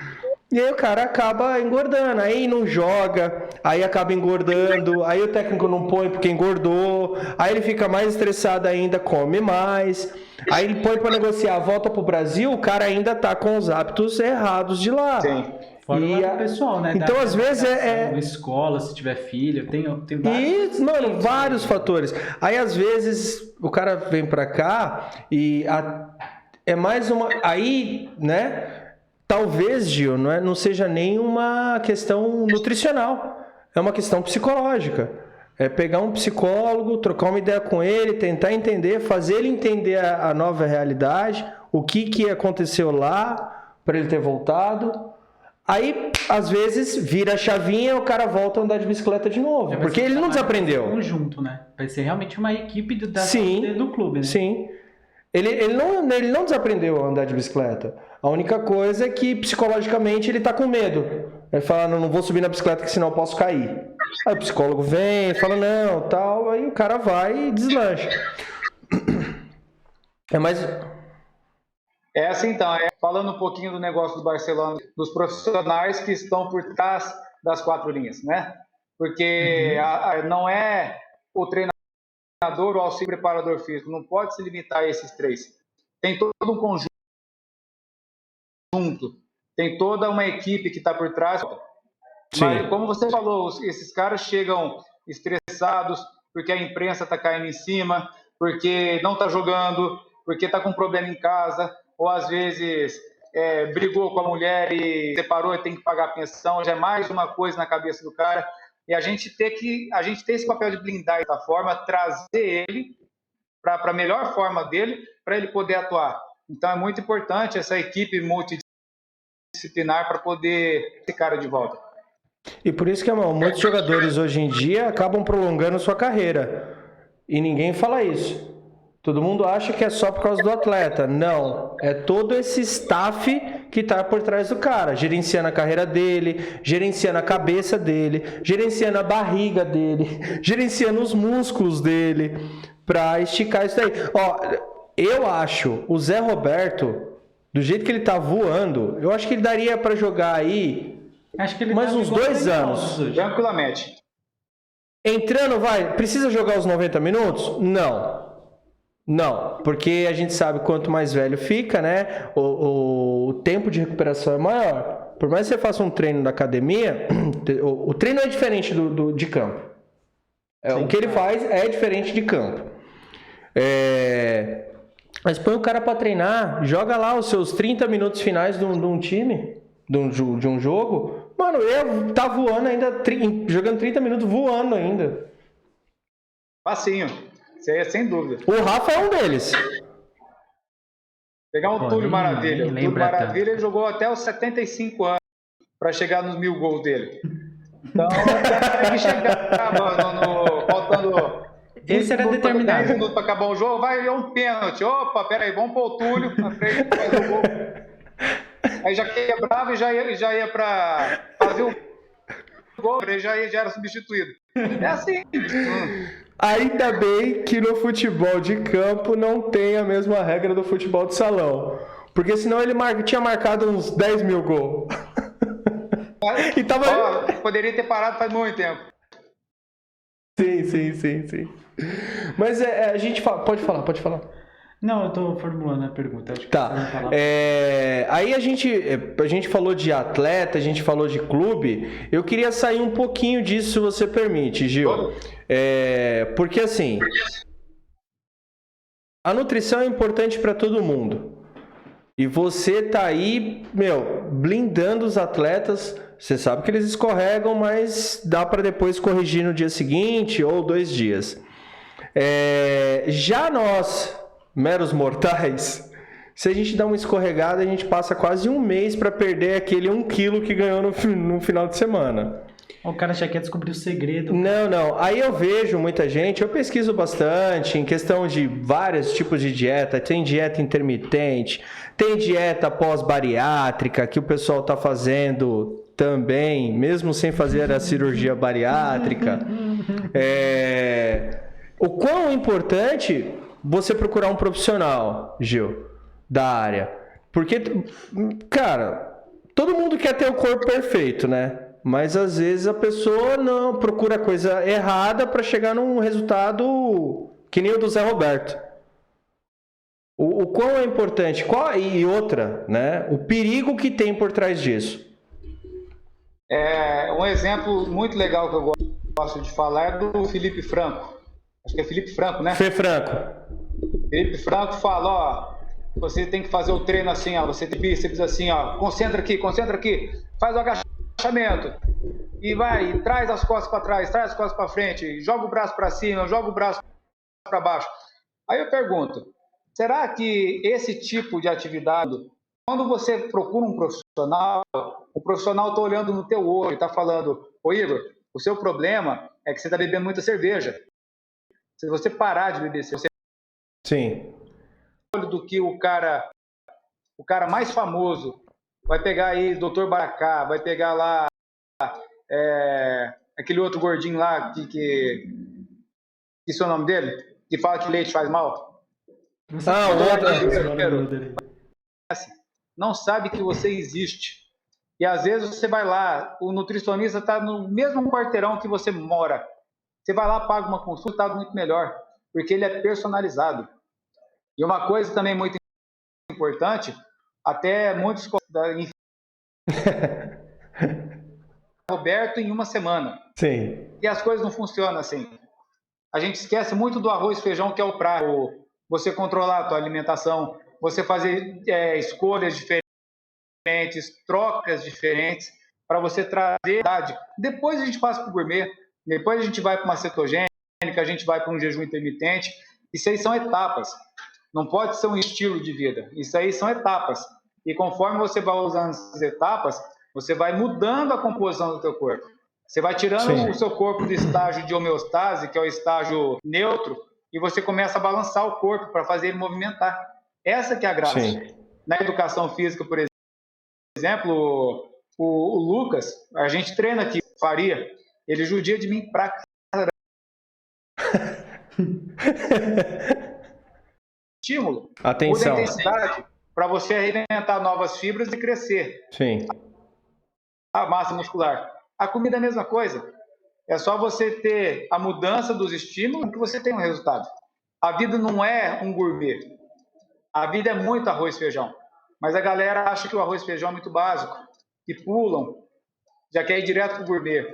S1: E aí o cara acaba engordando, aí não joga, aí acaba engordando, aí o técnico não põe porque engordou, aí ele fica mais estressado ainda, come mais, aí ele põe para negociar, volta pro Brasil, o cara ainda tá com os hábitos errados de lá.
S2: Sim. Fora o lado pessoal, né?
S1: Então, às vezes
S2: escola, se tiver filho, tem vários.
S1: Isso, mano, vários fatores. Aí, às vezes, o cara vem pra cá e é mais uma... Aí, né... Talvez, Gil, não seja nem uma questão nutricional, é uma questão psicológica. É pegar um psicólogo, trocar uma ideia com ele, tentar entender, fazer ele entender a nova realidade, o que aconteceu lá para ele ter voltado. Aí, às vezes, vira a chavinha e o cara volta a andar de bicicleta de novo, porque ele não desaprendeu.
S2: Conjunto, né? Vai ser realmente uma equipe do clube, né?
S1: Sim. Ele não desaprendeu a andar de bicicleta. A única coisa é que psicologicamente ele tá com medo. Ele fala, não vou subir na bicicleta que senão eu posso cair. Aí o psicólogo vem, fala, não, tal, aí o cara vai e deslancha.
S3: É assim então, falando um pouquinho do negócio do Barcelona, dos profissionais que estão por trás das 4 linhas, né? Porque não é o treinador ou auxílio preparador físico, não pode se limitar a esses 3. Tem todo um conjunto, tem toda uma equipe que está por trás. Sim. Mas, como você falou, esses caras chegam estressados porque a imprensa está caindo em cima, porque não está jogando, porque está com um problema em casa, ou às vezes brigou com a mulher e separou e tem que pagar a pensão, já é mais uma coisa na cabeça do cara. E a gente ter esse papel de blindar dessa forma, trazer ele para a melhor forma dele, para ele poder atuar. Então é muito importante essa equipe multidisciplinar para poder esse cara de volta.
S1: E por isso que, muitos jogadores hoje em dia acabam prolongando sua carreira. E ninguém fala isso. Todo mundo acha que é só por causa do atleta. Não. É todo esse staff que está por trás do cara, gerenciando a carreira dele, gerenciando a cabeça dele, gerenciando a barriga dele, gerenciando os músculos dele, para esticar isso daí. Ó, eu acho o Zé Roberto, do jeito que ele tá voando, eu acho que ele daria para jogar aí
S2: Acho que ele
S1: mais uns 2 anos.
S3: Tranquilamente.
S1: Entrando, precisa jogar os 90 minutos? Não, porque a gente sabe quanto mais velho fica, né, o tempo de recuperação é maior. Por mais que você faça um treino da academia, o treino é diferente de campo. O que ele faz é diferente de campo. Mas põe o cara para treinar, joga lá os seus 30 minutos finais de um time, de um jogo. Mano, ele tá voando ainda, jogando 30 minutos voando ainda.
S3: Facinho. Isso aí é sem dúvida.
S1: O Rafa é um deles.
S3: Pegar um Túlio Maravilha.
S2: O
S3: Túlio Maravilha, ele jogou até os 75 anos para chegar nos 1000 gols dele. Então, ele chegava faltando...
S2: Esse era determinado.
S3: 10 minutos para acabar o jogo, vai um pênalti. Opa, peraí, vamos pôr o Túlio na frente, faz o gol. Aí já quebrava e já ia para fazer o gol, ele já era substituído. É assim.
S1: Ainda bem que no futebol de campo não tem a mesma regra do futebol de salão. Porque senão ele tinha marcado uns 10 mil gols.
S3: E poderia ter parado faz muito tempo.
S1: Sim. Mas a gente pode falar.
S2: Não, eu tô formulando a pergunta. Acho que
S1: tá. Aí a gente falou de atleta, a gente falou de clube. Eu queria sair um pouquinho disso, se você permite, Gil. Porque assim, a nutrição é importante para todo mundo. E você tá aí, blindando os atletas. Você sabe que eles escorregam, mas dá para depois corrigir no dia seguinte ou 2 dias. Já nós, meros mortais, se a gente dá uma escorregada, a gente passa quase um mês para perder aquele 1 quilo que ganhou no final de semana.
S2: O cara já quer descobrir o segredo.
S1: Não. Aí eu vejo muita gente, eu pesquiso bastante em questão de vários tipos de dieta. Tem dieta intermitente, tem dieta pós-bariátrica, que o pessoal tá fazendo também, mesmo sem fazer a cirurgia bariátrica. O quão é importante você procurar um profissional, Gil, da área. Porque, cara, todo mundo quer ter o corpo perfeito, né? Mas às vezes a pessoa não procura coisa errada para chegar num resultado que nem o do Zé Roberto. O quão é importante, e outra, né? O perigo que tem por trás disso.
S3: Um exemplo muito legal que eu gosto de falar é do Felipe Franco. Acho que é Felipe Franco, né?
S1: Franco.
S3: Felipe Franco fala, você tem que fazer o treino assim, você tem bíceps assim, concentra aqui, faz o agachamento e vai, traz as costas para trás, traz as costas para frente, joga o braço para cima, joga o braço para baixo. Aí eu pergunto, será que esse tipo de atividade, quando você procura um profissional, o profissional está olhando no teu olho, está falando, ô Igor, o seu problema é que você está bebendo muita cerveja. Se você parar de beber cerveja,
S1: sim,
S3: do que o cara mais famoso vai pegar aí Dr. Baracá, vai pegar lá aquele outro gordinho lá que é o nome dele, que fala que leite faz mal. Não sabe que você existe. E às vezes você vai lá, o nutricionista está no mesmo quarteirão que você mora. Você vai lá, paga uma consulta, está muito melhor, porque ele é personalizado. E uma coisa também muito importante, até muitos Roberto em uma semana.
S1: Sim.
S3: E as coisas não funcionam assim. A gente esquece muito do arroz e feijão, que é o prato. você controlar a tua alimentação, você fazer escolhas diferentes, trocas diferentes, para você trazer. Depois a gente passa para o gourmet, depois a gente vai para uma cetogênica, a gente vai para um jejum intermitente. Isso aí são etapas. Não pode ser um estilo de vida. Isso aí são etapas. E conforme você vai usando essas etapas, você vai mudando a composição do teu corpo. Você vai tirando o seu corpo do estágio de homeostase, que é o estágio neutro, e você começa a balançar o corpo para fazer ele movimentar. Essa que é a graça.
S1: Sim.
S3: Na educação física, por exemplo, o Lucas, a gente treina aqui, Faria, ele judia de mim pra estímulo,
S1: Atenção.
S3: muda a intensidade para você reinventar novas fibras e crescer.
S1: Sim.
S3: A massa muscular. A comida é a mesma coisa. É só você ter a mudança dos estímulos que você tem um resultado. A vida não é um gourmet. A vida é muito arroz e feijão. Mas a galera acha que o arroz e feijão é muito básico. E pulam. Já quer ir direto pro gourmet.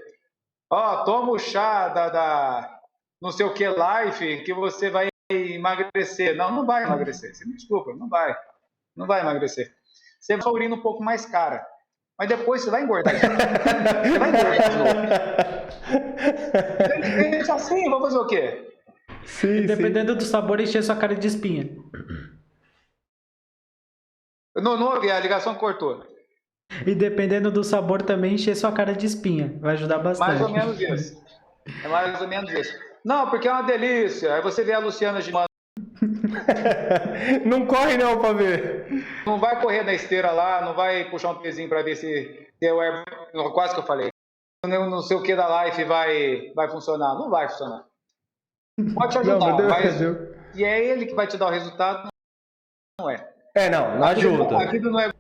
S3: Toma o chá da não sei o que life que você vai emagrecer. Não vai emagrecer. Você me desculpa, não vai. Não vai emagrecer. Você vai urina um pouco mais cara. Mas depois você vai engordar. Você vai engordar de novo. Assim, vou fazer o quê?
S2: Sim, dependendo do sabor, encher sua cara de espinha.
S3: Não ouvi, a ligação cortou.
S2: E dependendo do sabor também, encher sua cara de espinha. Vai ajudar bastante.
S3: Mais ou menos isso. É mais ou menos isso. Não, porque é uma delícia. Aí você vê a Luciana Gimenez.
S1: Não corre não pra ver.
S3: Não vai correr na esteira lá, não vai puxar um pezinho pra ver se o quase que eu falei. Não sei o que da life vai funcionar. Não vai funcionar. Pode te ajudar, mas e é ele que vai te dar o resultado, não é.
S1: Não ajuda.
S3: A vida não é.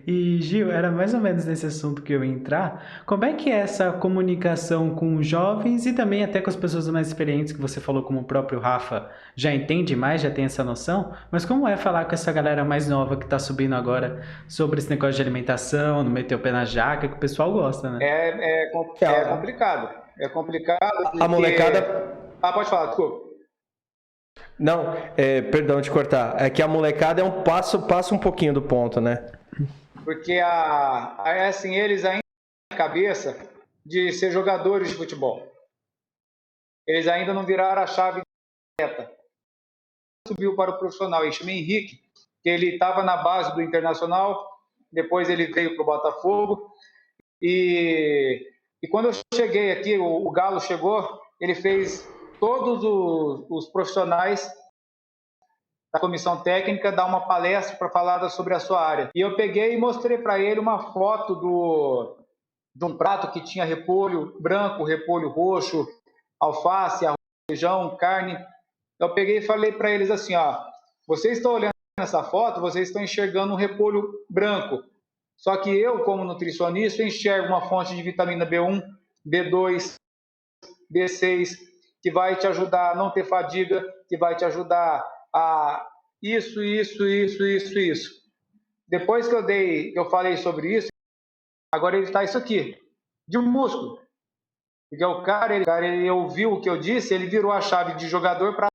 S2: E Gil, era mais ou menos nesse assunto que eu ia entrar. Como é que é essa comunicação com os jovens e também até com as pessoas mais experientes, que você falou, como o próprio Rafa já entende mais, já tem essa noção, mas como é falar com essa galera mais nova que tá subindo agora sobre esse negócio de alimentação, não meter o pé na jaca, que o pessoal gosta, né?
S3: É complicado. É complicado.
S1: A molecada...
S3: pode falar, desculpa.
S1: Não, perdão de cortar. É que a molecada passa um pouquinho do ponto, né?
S3: Porque assim, eles ainda têm a cabeça de ser jogadores de futebol. Eles ainda não viraram a chave de atleta. Subiu para o profissional. Eu chamei Henrique, que ele estava na base do Internacional, depois ele veio para o Botafogo. E quando eu cheguei aqui, o Galo chegou, ele fez todos os profissionais da comissão técnica dar uma palestra para falar sobre a sua área. E eu peguei e mostrei para ele uma foto de um prato que tinha repolho branco, repolho roxo, alface, arroz, feijão, carne. Eu peguei e falei para eles assim, vocês estão olhando essa foto, vocês estão enxergando um repolho branco. Só que eu, como nutricionista, enxergo uma fonte de vitamina B1, B2, B6, que vai te ajudar a não ter fadiga, que vai te ajudar a isso. Depois que eu falei sobre isso, agora ele está isso aqui, de um músculo. Porque o cara, ele ouviu o que eu disse, ele virou a chave de jogador para...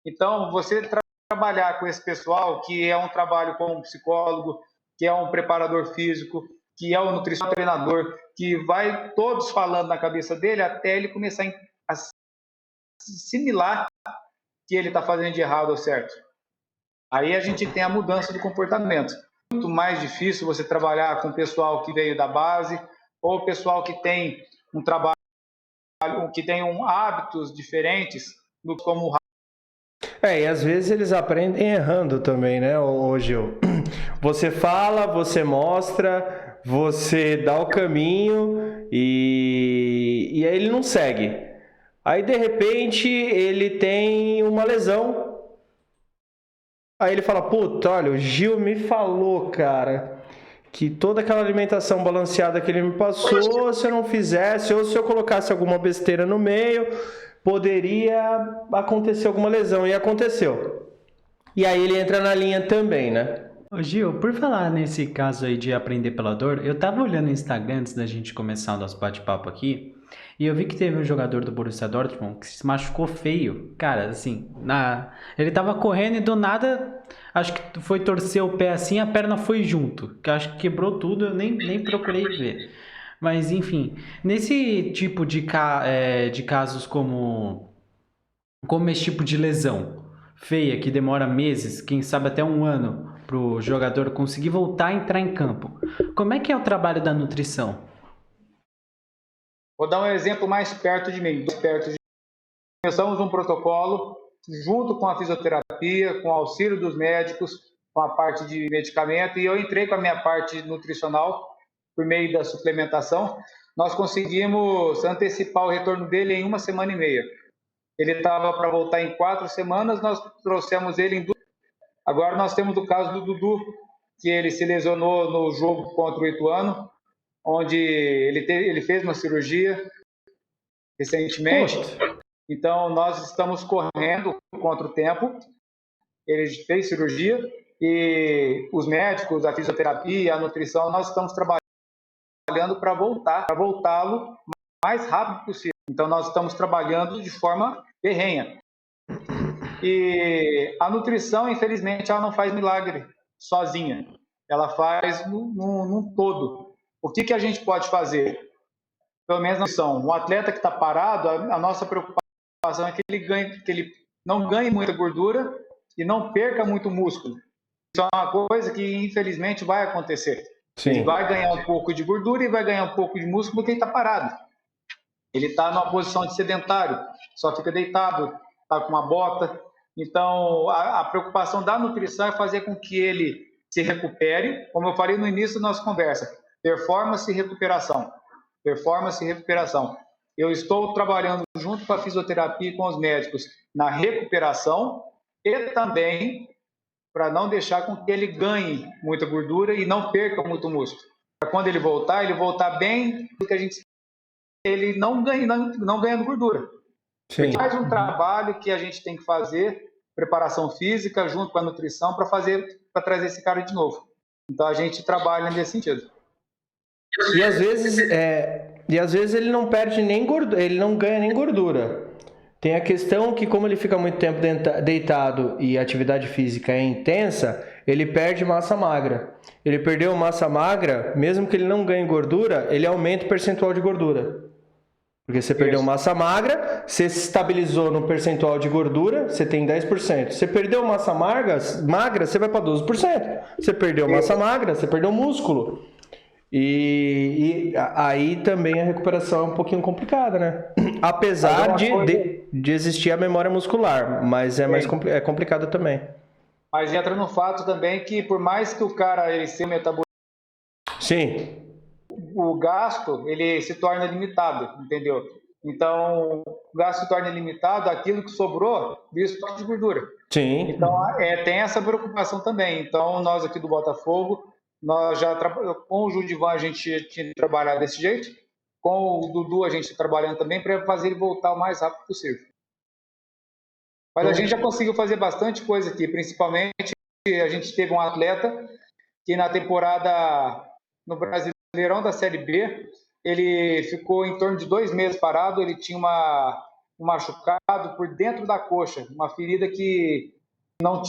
S3: Então, você trabalhar com esse pessoal, que é um trabalho com um psicólogo, que é um preparador físico, que é um nutricionista treinador, que vai todos falando na cabeça dele até ele começar a assimilar que ele está fazendo de errado ou certo. Aí a gente tem a mudança do comportamento. Muito mais difícil você trabalhar com o pessoal que veio da base ou o pessoal que tem um trabalho, que tem hábitos diferentes, como o...
S1: E às vezes eles aprendem errando também, né, Gil? Você fala, você mostra, você dá o caminho e aí ele não segue. Aí, de repente, ele tem uma lesão. Aí ele fala, puta, olha, o Gil me falou, cara, que toda aquela alimentação balanceada que ele me passou, se eu não fizesse, ou se eu colocasse alguma besteira no meio, poderia acontecer alguma lesão. E aconteceu. E aí ele entra na linha também, né?
S2: Ô Gil, por falar nesse caso aí de aprender pela dor, eu tava olhando o Instagram antes da gente começar o nosso bate-papo aqui, E eu vi que teve um jogador do Borussia Dortmund que se machucou feio. Cara, assim, ele tava correndo e do nada, acho que foi torcer o pé assim, a perna foi junto. Que acho que quebrou tudo, eu nem procurei ver. Mas, enfim, nesse tipo de casos como esse tipo de lesão feia, que demora meses, quem sabe até um ano, pro jogador conseguir voltar a entrar em campo, como é que é o trabalho da nutrição?
S3: Vou dar um exemplo mais perto de mim. Começamos um protocolo junto com a fisioterapia, com o auxílio dos médicos, com a parte de medicamento, e eu entrei com a minha parte nutricional por meio da suplementação. Nós conseguimos antecipar o retorno dele em 1 semana e meia. Ele estava para voltar em 4 semanas, nós trouxemos ele em 2. Agora nós temos o caso do Dudu, que ele se lesionou no jogo contra o Ituano, onde ele fez uma cirurgia recentemente. Então nós estamos correndo contra o tempo. Ele fez cirurgia e os médicos, a fisioterapia, a nutrição, nós estamos trabalhando para voltá-lo mais rápido possível. Então nós estamos trabalhando de forma ferrenha. E a nutrição, infelizmente, ela não faz milagre sozinha. Ela faz num todo. O que a gente pode fazer? Pelo menos na nutrição. Um atleta que está parado, a nossa preocupação é que ele não ganhe muita gordura e não perca muito músculo. Isso é uma coisa que, infelizmente, vai acontecer.
S1: Sim.
S3: Ele vai ganhar um pouco de gordura e vai ganhar um pouco de músculo porque ele está parado. Ele está numa posição de sedentário, só fica deitado, está com uma bota. Então, a preocupação da nutrição é fazer com que ele se recupere. Como eu falei no início da nossa conversa, performance e recuperação. Performance e recuperação. Eu estou trabalhando junto com a fisioterapia e com os médicos na recuperação e também para não deixar com que ele ganhe muita gordura e não perca muito músculo. Para quando ele voltar bem, porque ele não ganhando gordura.
S1: Sim.
S3: Mais um trabalho que a gente tem que fazer, preparação física junto com a nutrição para trazer esse cara de novo. Então a gente trabalha nesse sentido.
S1: E às vezes ele não perde nem gordura, ele não ganha nem gordura. Tem a questão que, como ele fica muito tempo deitado e a atividade física é intensa, ele perde massa magra. Ele perdeu massa magra, mesmo que ele não ganhe gordura, ele aumenta o percentual de gordura. Porque você perdeu massa magra, você se estabilizou no percentual de gordura, você tem 10%. Você perdeu massa magra, você vai para 12%. Você perdeu massa magra, você perdeu músculo. E aí também a recuperação é um pouquinho complicada, né? Apesar de existir a memória muscular, mas é complicada também.
S3: Mas entra no fato também que por mais que o cara ele seja metabolizado,
S1: sim,
S3: o gasto ele se torna limitado, entendeu? Então, o gasto se torna limitado, aquilo que sobrou vira estoque de gordura.
S1: Sim.
S3: Então, tem essa preocupação também. Então, nós aqui do Botafogo, nós já com o Judivan a gente tinha trabalhado desse jeito, com o Dudu a gente trabalhando também para fazer ele voltar o mais rápido possível. Mas a gente já conseguiu fazer bastante coisa aqui, principalmente a gente teve um atleta que na temporada no Brasileirão da Série B, ele ficou em torno de 2 meses parado, ele tinha um machucado por dentro da coxa, uma ferida que não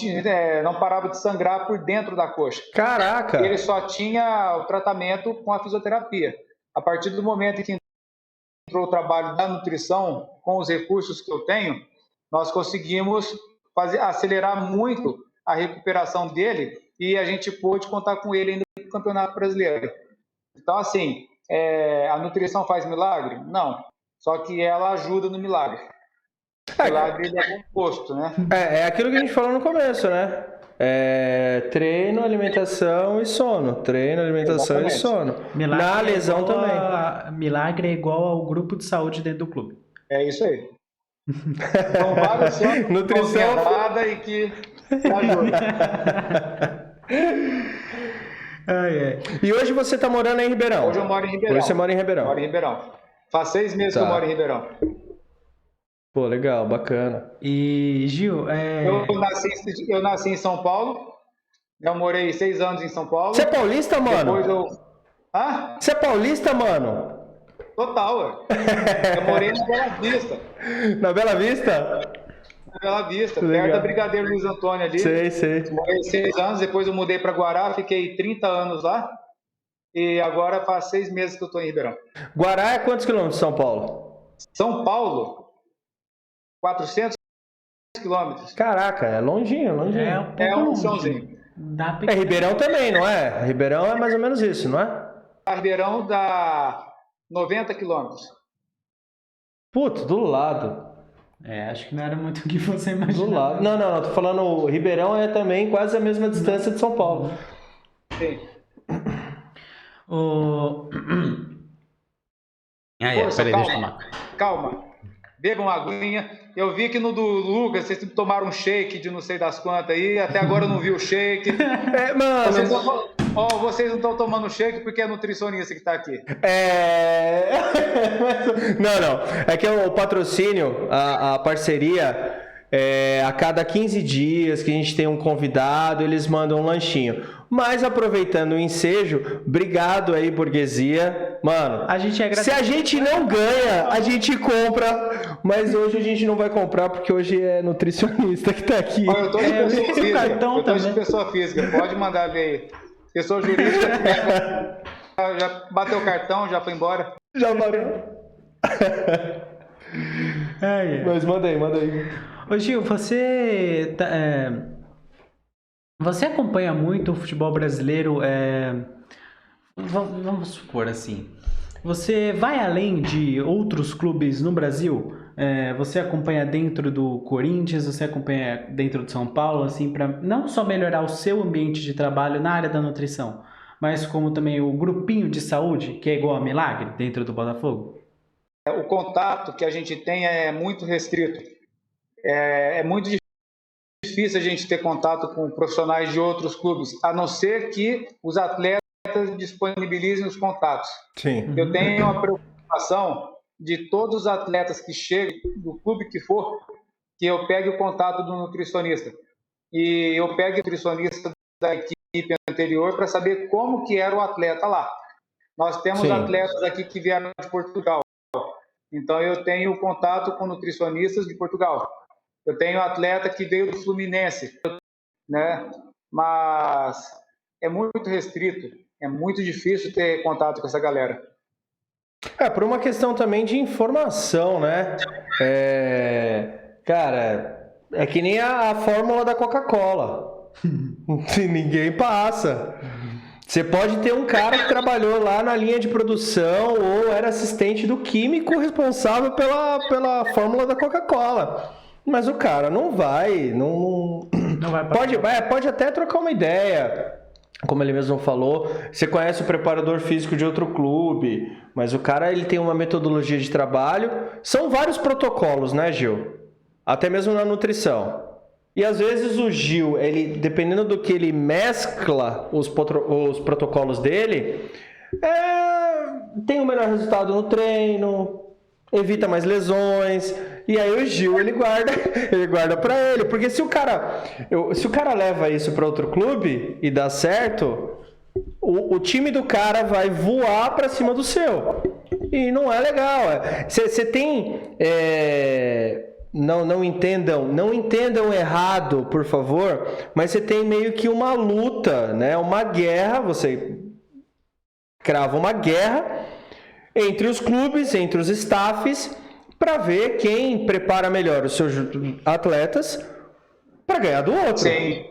S3: parava de sangrar por dentro da coxa.
S1: Caraca!
S3: Ele só tinha o tratamento com a fisioterapia. A partir do momento em que entrou o trabalho da nutrição, com os recursos que eu tenho, nós conseguimos acelerar muito a recuperação dele e a gente pôde contar com ele ainda no Campeonato Brasileiro. Então, assim, a nutrição faz milagre? Não. Só que ela ajuda no milagre. O milagre é composto, né?
S1: É aquilo que a gente falou no começo, né? Treino, alimentação e sono. Treino, alimentação e sono.
S2: Milagre
S1: na lesão também.
S2: Milagre é igual ao grupo de saúde dentro do clube.
S3: É isso aí. Então, vários
S1: nutrição
S3: e que ajuda.
S1: E hoje você está morando em Ribeirão?
S3: Hoje eu moro em Ribeirão.
S1: Hoje você mora em Ribeirão?
S3: Moro em Ribeirão. Faz 6 meses que eu moro em Ribeirão.
S1: Pô, legal, bacana.
S2: E, Gil,
S3: Eu nasci em São Paulo. Eu morei 6 anos em São Paulo.
S1: Você é paulista, mano?
S3: Depois eu... Hã?
S1: Você é paulista, mano?
S3: Total, ué. Eu morei na Bela Vista.
S1: Na Bela Vista?
S3: Na Bela Vista,
S1: Legal.
S3: perto da Brigadeiro Luiz Antônio ali.
S1: Sei.
S3: Morei 6 anos, depois eu mudei para Guará, fiquei 30 anos lá. E agora faz 6 meses que eu estou em Ribeirão.
S1: Guará é quantos quilômetros de São Paulo?
S3: São Paulo, 400 quilômetros.
S1: Caraca, é longinho.
S2: É um pouco
S3: É um
S2: longe.
S3: chãozinho.
S2: Dá pra...
S1: É Ribeirão também, não é? Ribeirão é mais ou menos isso, não é?
S3: A Ribeirão dá 90 quilômetros.
S1: Putz, do lado.
S2: Acho que não era muito o que você
S1: Do
S2: imaginava.
S1: lado. Não, tô falando, Ribeirão é também quase a mesma distância de São Paulo.
S3: Sim. Força,
S2: Peraí, deixa eu tomar.
S3: calma. Beba uma aguinha. Eu vi que no do Lucas vocês tomaram um shake de não sei das quantas aí. Até agora eu não vi o shake.
S1: Mano.
S3: Vocês não estão tomando shake porque é nutricionista que está aqui.
S1: Não. É que o patrocínio, a parceria, a cada 15 dias que a gente tem um convidado, eles mandam um lanchinho. Mas aproveitando o ensejo, obrigado aí, burguesia. Mano,
S2: A gente é
S1: se a gente não ganha, a gente compra. Mas hoje a gente não vai comprar porque hoje é nutricionista que tá aqui.
S3: Olha, eu tô de pessoa
S2: o
S3: física.
S2: cartão
S3: Eu tô de
S2: também.
S3: pessoa física. Pode mandar ver aí. Pessoa jurídica já bateu o cartão, já foi embora.
S1: Já valeu. Mas manda aí.
S2: Ô Gil, você acompanha muito o futebol brasileiro? Vamos supor assim. Você vai além de outros clubes no Brasil? Você acompanha dentro do Corinthians? Você acompanha dentro de São Paulo, assim, para não só melhorar o seu ambiente de trabalho na área da nutrição, mas como também o grupinho de saúde, que é igual a Milagre, dentro do Botafogo?
S3: O contato que a gente tem é muito restrito. É muito difícil a gente ter contato com profissionais de outros clubes, a não ser que os atletas disponibilizem os contatos.
S1: Sim.
S3: Eu tenho uma preocupação de todos os atletas que chegam, do clube que for, que eu pegue o contato do nutricionista. E eu pego o nutricionista da equipe anterior para saber como que era o atleta lá. Nós temos
S1: Sim.
S3: atletas aqui que vieram de Portugal. Então eu tenho contato com nutricionistas de Portugal. Eu tenho atleta que veio do Fluminense, né? Mas é muito restrito, é muito difícil ter contato com essa galera.
S1: Por uma questão também de informação, né? Cara, é que nem a fórmula da Coca-Cola. Ninguém passa. Você pode ter um cara que trabalhou lá na linha de produção ou era assistente do químico responsável pela fórmula da Coca-Cola. Mas o cara não vai, não vai. Pode até trocar uma ideia. Como ele mesmo falou, você conhece o preparador físico de outro clube, mas o cara ele tem uma metodologia de trabalho. São vários protocolos, né, Gil? Até mesmo na nutrição. E às vezes o Gil, ele, dependendo do que ele mescla os protocolos dele, tem um melhor resultado no treino, evita mais lesões. E aí o Gil, ele guarda para ele, porque se o cara leva isso para outro clube e dá certo, o time do cara vai voar para cima do seu. E não é legal. Você tem não entendam errado, por favor, mas você tem meio que uma luta, né? Uma guerra, você crava uma guerra entre os clubes, entre os staffs, para ver quem prepara melhor os seus atletas para ganhar do outro.
S3: Sim.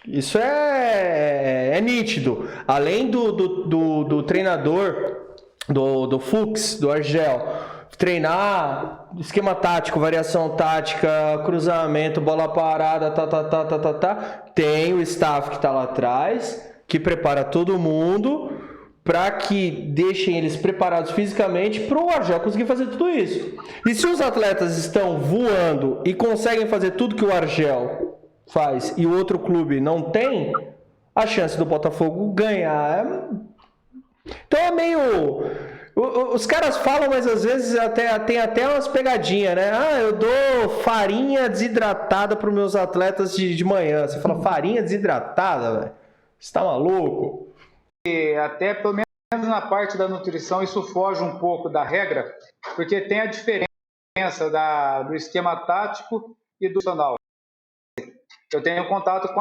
S1: Isso é nítido. Além do treinador, do Fux, do Argel, treinar esquema tático, variação tática, cruzamento, bola parada, tem o staff que está lá atrás, que prepara todo mundo para que deixem eles preparados fisicamente para o Argel conseguir fazer tudo isso. E se os atletas estão voando e conseguem fazer tudo que o Argel faz e o outro clube não tem, a chance do Botafogo ganhar então é meio... Os caras falam, mas às vezes tem até umas pegadinhas, né? Eu dou farinha desidratada para os meus atletas de manhã. Você fala farinha desidratada, velho? Você tá maluco?
S3: E até pelo menos na parte da nutrição isso foge um pouco da regra, porque tem a diferença do esquema tático e do funcional. Eu tenho contato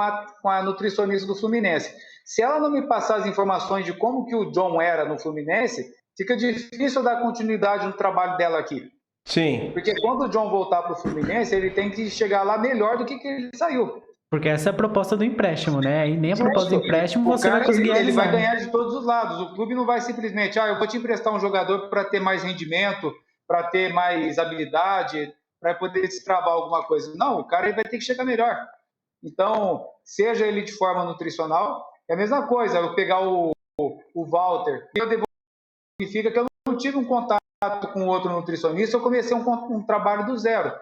S3: com a nutricionista do Fluminense. Se ela não me passar as informações de como que o John era no Fluminense, fica difícil dar continuidade no trabalho dela aqui.
S1: Sim.
S3: Porque quando o John voltar para o Fluminense, ele tem que chegar lá melhor do que ele saiu.
S2: Porque essa é a proposta do empréstimo, né? E nem a proposta do empréstimo você vai conseguir
S3: ele vai
S2: realizar.
S3: ganhar de todos os lados. O clube não vai simplesmente, eu vou te emprestar um jogador para ter mais rendimento, para ter mais habilidade, para poder destravar alguma coisa. Não, o cara vai ter que chegar melhor. Então, seja ele de forma nutricional, é a mesma coisa. Eu pegar o Walter, significa que eu não tive um contato com outro nutricionista, eu comecei um trabalho do zero.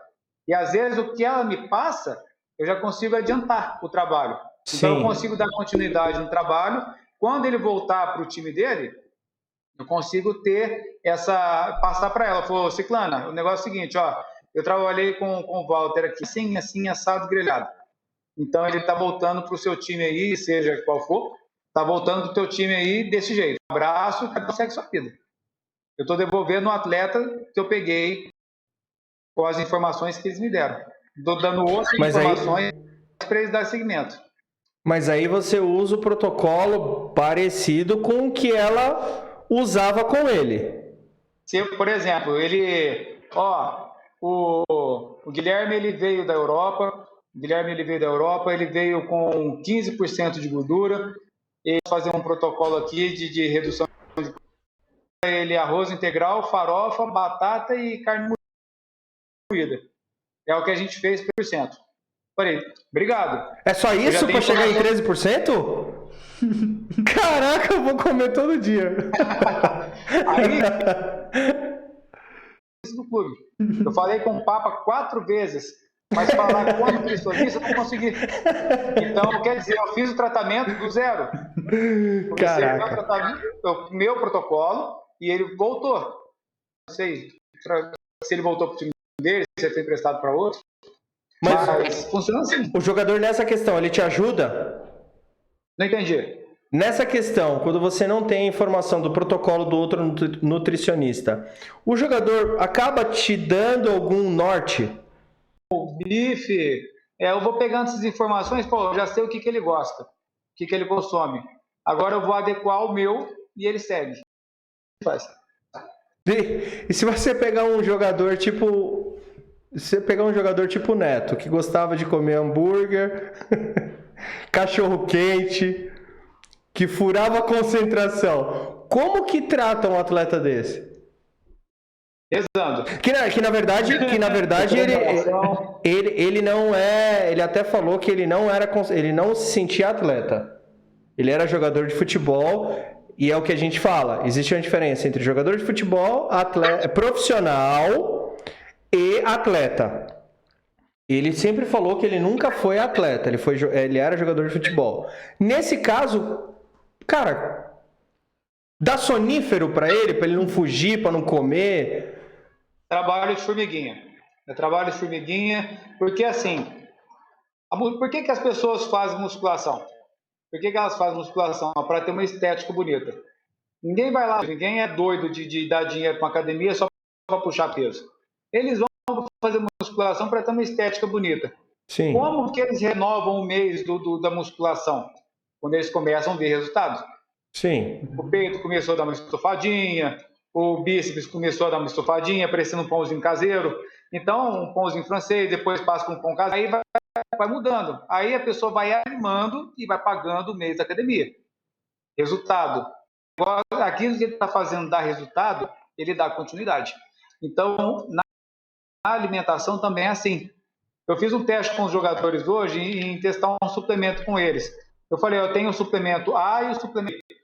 S3: E às vezes o que ela me passa, eu já consigo adiantar o trabalho.
S1: Sim.
S3: Então eu consigo dar continuidade no trabalho. Quando ele voltar para o time dele, eu consigo passar para ela. Falou, Ciclana, o negócio é o seguinte, eu trabalhei com o Walter aqui, assim, assado, grelhado. Então ele está voltando para o seu time aí, seja qual for, está voltando para o teu time aí desse jeito. Um abraço e consegue sua vida. Eu estou devolvendo um atleta que eu peguei com as informações que eles me deram. Estou dando outras informações para eles dar seguimento.
S1: Mas aí você usa o protocolo parecido com o que ela usava com ele.
S3: Se, por exemplo, o Guilherme ele veio da Europa, ele veio com 15% de gordura, e fazer um protocolo aqui de redução de ele arroz integral, farofa, batata e carne moída. É o que a gente fez por cento. Falei, obrigado.
S1: É só isso para chegar em 13%? Caraca, eu vou comer todo dia.
S3: Aí, do clube. Eu falei com o Papa 4 vezes, mas falar com a nutricionista eu não consegui. Então, quer dizer, eu fiz o tratamento do zero.
S1: Caraca.
S3: O meu protocolo e ele voltou. Não sei se ele voltou para o time dele, se ele foi emprestado para outro. Mas funciona assim.
S1: O jogador nessa questão, ele te ajuda?
S3: Não entendi.
S1: Nessa questão, quando você não tem a informação do protocolo do outro nutricionista, o jogador acaba te dando algum norte?
S3: O bife, eu vou pegando essas informações, eu já sei o que ele gosta, o que ele consome. Agora eu vou adequar o meu e ele segue. Faz.
S1: E se você pegar um jogador tipo... Você pegar um jogador tipo Neto, que gostava de comer hambúrguer, cachorro quente, que furava a concentração, como que trata um atleta desse?
S3: Rezando.
S1: Que na verdade ele não é, ele até falou que ele não se sentia atleta. Ele era jogador de futebol e é o que a gente fala, existe uma diferença entre jogador de futebol, atleta, profissional e atleta. Ele sempre falou que ele nunca foi atleta, ele era jogador de futebol. Nesse caso, cara, dá sonífero pra ele não fugir, pra não comer.
S3: Trabalho de formiguinha. É trabalho de formiguinha, porque assim, por que as pessoas fazem musculação? Por que elas fazem musculação? Para ter uma estética bonita. Ninguém vai lá, ninguém é doido de dar dinheiro para uma academia só para puxar peso. Eles vão fazer musculação para ter uma estética bonita.
S1: Sim.
S3: Como que eles renovam o mês da musculação? Quando eles começam a ver resultados.
S1: Sim.
S3: O peito começou a dar uma estofadinha, o bíceps começou a dar uma estofadinha, parecendo um pãozinho caseiro. Então, um pãozinho francês, depois passa com um pão caseiro, aí vai mudando. Aí a pessoa vai animando e vai pagando o mês da academia. Resultado. Aquilo que ele está fazendo dar resultado, ele dá continuidade. Então, na alimentação também é assim. Eu fiz um teste com os jogadores hoje em testar um suplemento com eles. Eu falei, eu tenho o suplemento A e o suplemento B.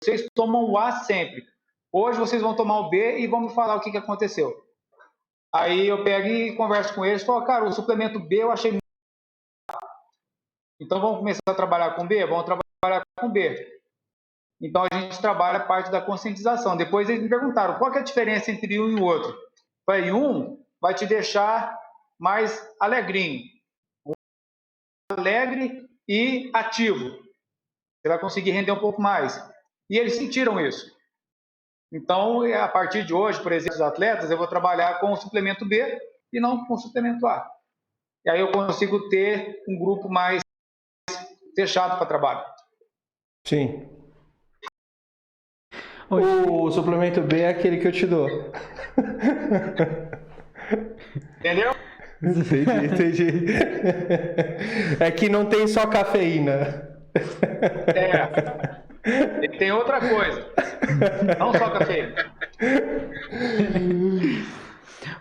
S3: Vocês tomam o A sempre. Hoje vocês vão tomar o B e vão me falar o que aconteceu. Aí eu pego e converso com eles e falo, cara, o suplemento B eu achei muito. Então vamos começar a trabalhar com B? Vamos trabalhar com B. Então a gente trabalha a parte da conscientização. Depois eles me perguntaram, qual que é a diferença entre um e o outro? Eu falei, um vai te deixar mais alegrinho. Alegre e ativo. Você vai conseguir render um pouco mais. E eles sentiram isso. Então, a partir de hoje, por exemplo, os atletas, eu vou trabalhar com o suplemento B e não com o suplemento A. E aí eu consigo ter um grupo mais fechado para trabalho.
S1: Sim. O suplemento B é aquele que eu te dou.
S3: Entendeu?
S1: Entendi. É que não tem só cafeína.
S3: E tem outra coisa. Não só cafeína.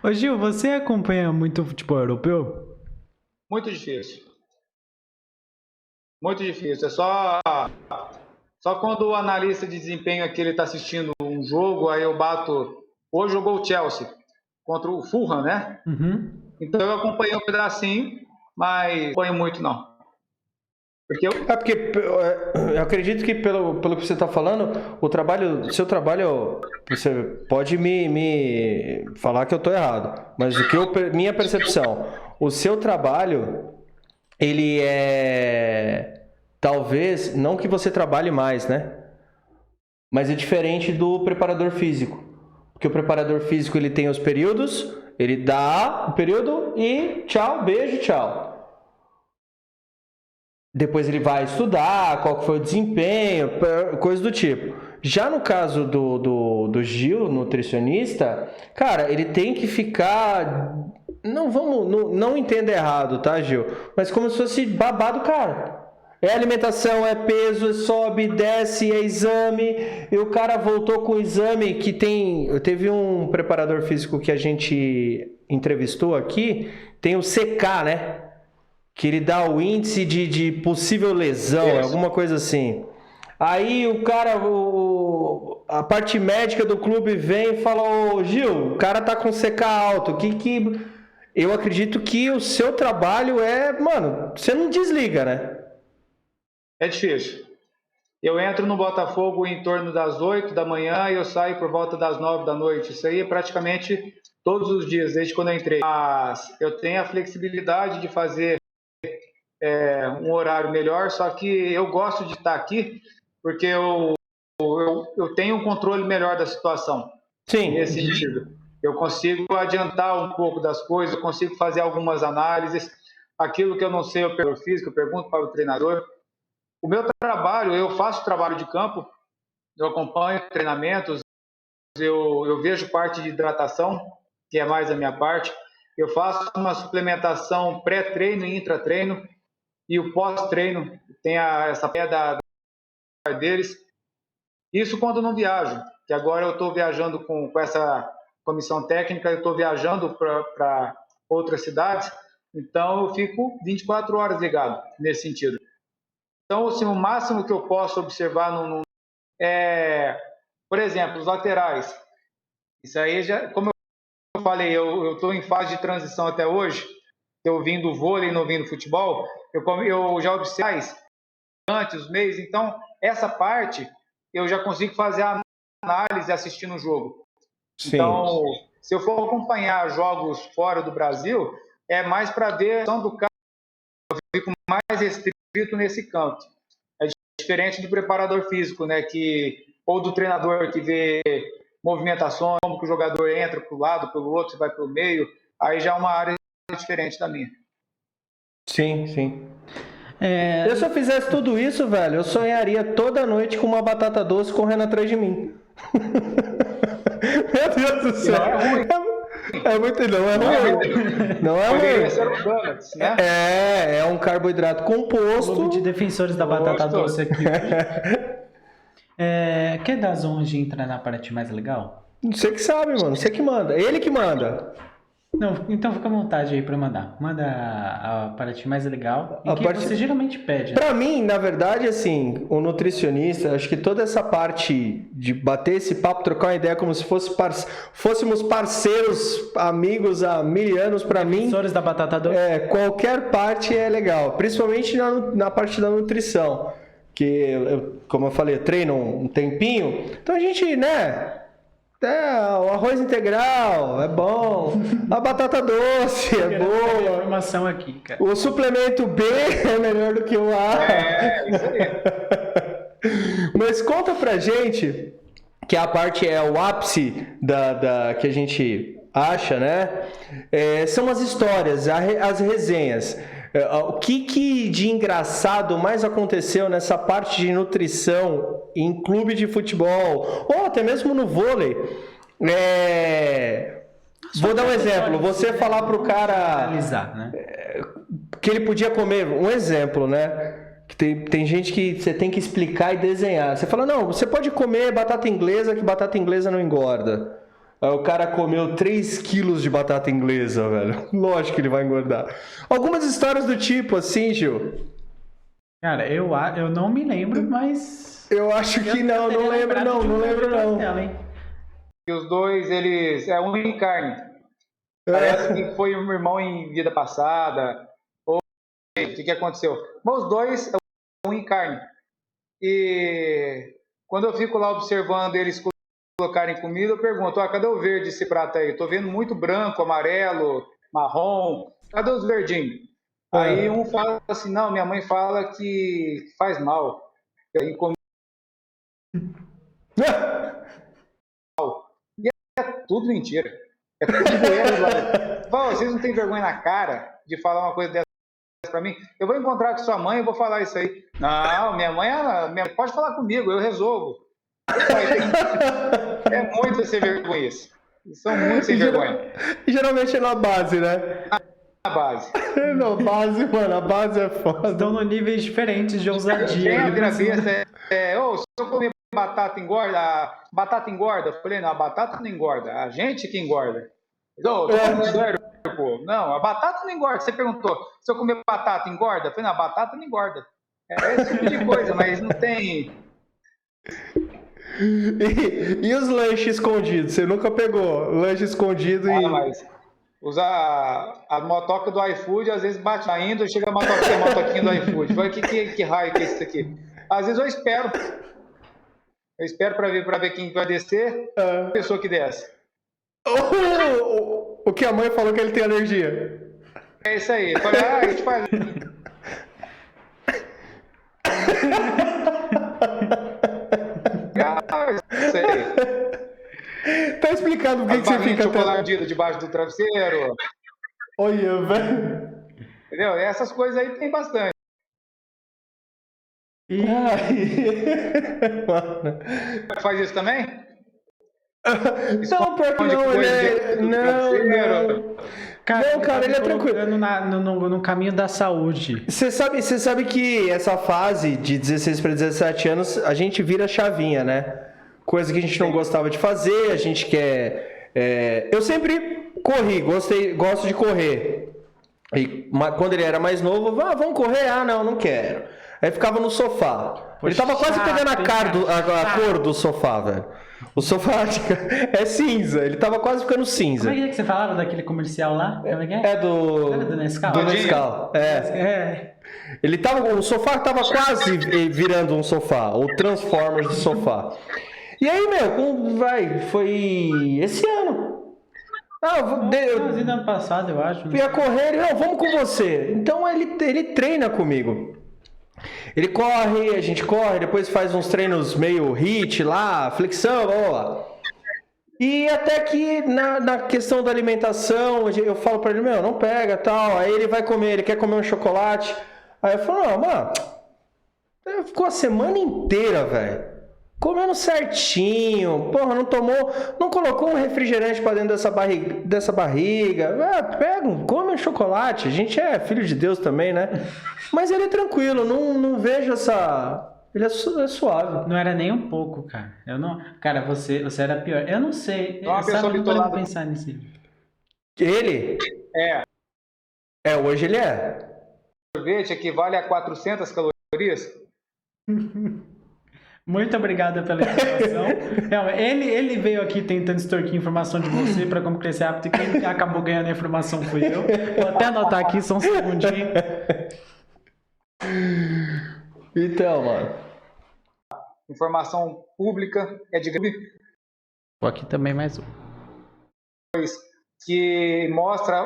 S2: Ô Gil, você acompanha muito futebol europeu?
S3: Muito difícil. Muito difícil. É só quando o analista de desempenho aqui está assistindo um jogo, aí eu bato. Hoje jogou o Chelsea contra o Fulham, né?
S2: Uhum.
S3: Então eu acompanhei um pedacinho, mas não acompanho muito não.
S1: Porque eu acredito que pelo que você está falando, o seu trabalho, você pode me falar que eu estou errado, mas minha percepção, o seu trabalho, ele é, talvez, não que você trabalhe mais, né? Mas é diferente do preparador físico, porque o preparador físico ele tem os períodos, ele dá o período e tchau, beijo, tchau. Depois ele vai estudar qual foi o desempenho, coisa do tipo. Já no caso do Gil, nutricionista, cara, ele tem que ficar... Não entenda errado, tá, Gil? Mas como se fosse babado, cara. É alimentação, é peso, sobe, desce, é exame. E o cara voltou com o exame que tem... Teve um preparador físico que a gente entrevistou aqui, tem o CK, né? Que ele dá o índice de possível lesão, alguma coisa assim. Aí o cara, a parte médica do clube vem e fala: ô Gil, o cara tá com CK alto. Eu acredito que o seu trabalho mano, você não desliga, né?
S3: É difícil. Eu entro no Botafogo em torno das 8 da manhã e eu saio por volta das 9 da noite. Isso aí é praticamente todos os dias, desde quando eu entrei. Mas eu tenho a flexibilidade de fazer um horário melhor, só que eu gosto de estar aqui porque eu tenho um controle melhor da situação.
S1: Sim.
S3: Nesse sentido. Eu consigo adiantar um pouco das coisas, eu consigo fazer algumas análises. Aquilo que eu não sei, eu pergunto para o treinador. O meu trabalho, eu faço trabalho de campo, eu acompanho treinamentos, eu vejo parte de hidratação, que é mais a minha parte. Eu faço uma suplementação pré-treino e intra-treino. E o pós-treino tem essa pedra deles. Isso quando eu não viajo, que agora eu estou viajando com essa comissão técnica, eu estou viajando para outras cidades, então eu fico 24 horas ligado nesse sentido. Então, assim, o máximo que eu posso observar por exemplo, os laterais. Isso aí, como eu falei, eu estou em fase de transição até hoje, eu vim do vôlei e não vim do futebol, eu já observo antes, os meios, então essa parte eu já consigo fazer a análise assistindo o jogo. Sim. Então, se eu for acompanhar jogos fora do Brasil, é mais para ver a ação do cara, eu fico mais restrito nesse campo. É diferente do preparador físico, né, ou do treinador que vê movimentações, como que o jogador entra para o lado, pelo outro, vai para o meio, aí já é uma área diferente da minha.
S1: Sim, sim. Eu, se eu fizesse tudo isso, velho, eu sonharia toda noite com uma batata doce correndo atrás de mim. Meu Deus do céu.
S3: Não é ruim.
S1: Não é ruim.
S3: Poderia ser um donuts, né?
S1: É um carboidrato composto.
S2: Clube de defensores da batata doce aqui. Quer dar as honras de entrar na parte mais legal?
S1: Você que sabe, mano. Você que manda. Ele que manda.
S2: Não, então fica à vontade aí pra mandar. Manda a parte mais legal e que você geralmente pede. Né?
S1: Pra mim, na verdade, assim, o nutricionista, acho que toda essa parte de bater esse papo, trocar uma ideia como se fôssemos parceiros, amigos há 1000 anos, pra mim...
S2: Professores da batata doce.
S1: Qualquer parte é legal, principalmente na parte da nutrição. Que, como eu falei, eu treino um tempinho, então a gente, né... o arroz integral é bom, a batata doce é boa.
S2: Informação aqui, cara.
S1: O suplemento B é melhor do que o A.
S3: Isso aí.
S1: Mas conta pra gente que a parte é o ápice que a gente acha, né? São as histórias, as resenhas. O que de engraçado mais aconteceu nessa parte de nutrição em clube de futebol, ou até mesmo no vôlei? Vou dar um exemplo. Você falar pro cara que ele podia comer, um exemplo, né? Tem gente que você tem que explicar e desenhar. Você fala, não, você pode comer batata inglesa, que batata inglesa não engorda. Aí o cara comeu 3 quilos de batata inglesa, velho. Lógico que ele vai engordar. Algumas histórias do tipo, assim, Gil.
S2: Cara, eu não me lembro, mas...
S1: Eu acho que não lembro não.
S3: E os dois, eles... É um em carne. Parece que foi um irmão em vida passada. Ou o que aconteceu? Mas os dois, é um em carne. E quando eu fico lá observando eles colocarem comida, eu pergunto, cadê o verde esse prato aí? Tô vendo muito branco, amarelo, marrom. Cadê os verdinhos? Aí um fala assim, não, minha mãe fala que faz mal. E aí e é tudo mentira. É tudo doendo. Vocês não têm vergonha na cara de falar uma coisa dessa pra mim? Eu vou encontrar com sua mãe e vou falar isso aí. Não, minha mãe pode falar comigo, eu resolvo. É muito sem vergonha isso. São muito sem vergonha.
S1: Geralmente é na base, né?
S3: Na base.
S1: Na base, mano, a base é foda.
S2: Estão no níveis diferentes de ousadia.
S3: Tem a cabeça, se eu comer batata engorda, batata engorda. Eu falei, não, a batata não engorda, a gente que engorda. Tô falando sério, pô. Não, a batata não engorda. Você perguntou, se eu comer batata engorda? Eu falei, não, a batata não engorda. É esse tipo de coisa, mas não tem...
S1: E os lanches escondidos? Você nunca pegou lanche escondido
S3: mas usar a motoca do iFood, às vezes bate ainda, chega a motoquinha do iFood. Fala, que raio que é isso aqui? Às vezes eu espero. Eu espero para ver quem vai descer, a pessoa que desce.
S1: O que a mãe falou que ele tem alergia.
S3: É isso aí. Falei, a gente faz... Isso aí.
S1: Tá explicado por que você fica
S3: chocolate debaixo do travesseiro.
S1: Olha, velho.
S3: Entendeu? Essas coisas aí tem bastante. Faz isso também?
S1: Não, pior que não. Não. Cara, ele é tranquilo.
S2: No caminho da saúde.
S1: Você sabe que essa fase de 16 para 17 anos, a gente vira chavinha, né? Coisa que a gente não gostava de fazer, a gente quer... Eu sempre corri, gosto de correr. E quando ele era mais novo, vamos correr? Não quero. Aí ficava no sofá. Ele tava quase pegando a cor do sofá, velho. O sofá é cinza, ele tava quase ficando cinza.
S2: Como é que você falava daquele comercial lá? Como é que é?
S1: É do
S2: Nescau.
S1: Do Nescau. O sofá tava quase virando um sofá, ou Transformers do sofá. E aí, foi esse ano.
S2: Ano passado, eu acho.
S1: Ia correr, não, vamos com você. Então ele treina comigo. Ele corre, a gente corre, depois faz uns treinos meio HIIT lá, flexão, vamos lá. E até que na questão da alimentação, eu falo pra ele, não pega, tal. Aí ele vai comer, ele quer comer um chocolate. Aí eu falo, mano, ficou a semana inteira, velho, comendo certinho, porra, não colocou um refrigerante pra dentro dessa barriga. Come um chocolate, a gente é filho de Deus também, né? Mas ele é tranquilo, não vejo essa... Ele é suave.
S2: Não era nem um pouco, cara. Eu não... Cara, você era pior. Eu não sei.
S3: Uma pessoa
S2: bitolada. Pensar nisso.
S1: Ele? Hoje ele é.
S3: Sorvete equivale a 400 calorias?
S2: Muito obrigado pela informação. Ele veio aqui tentando extorquir informação de você para como crescer rápido, e quem acabou ganhando a informação fui eu. Vou até anotar aqui, só um segundinho.
S1: Então, mano.
S3: Informação pública é de...
S2: Aqui também mais um.
S3: Que mostra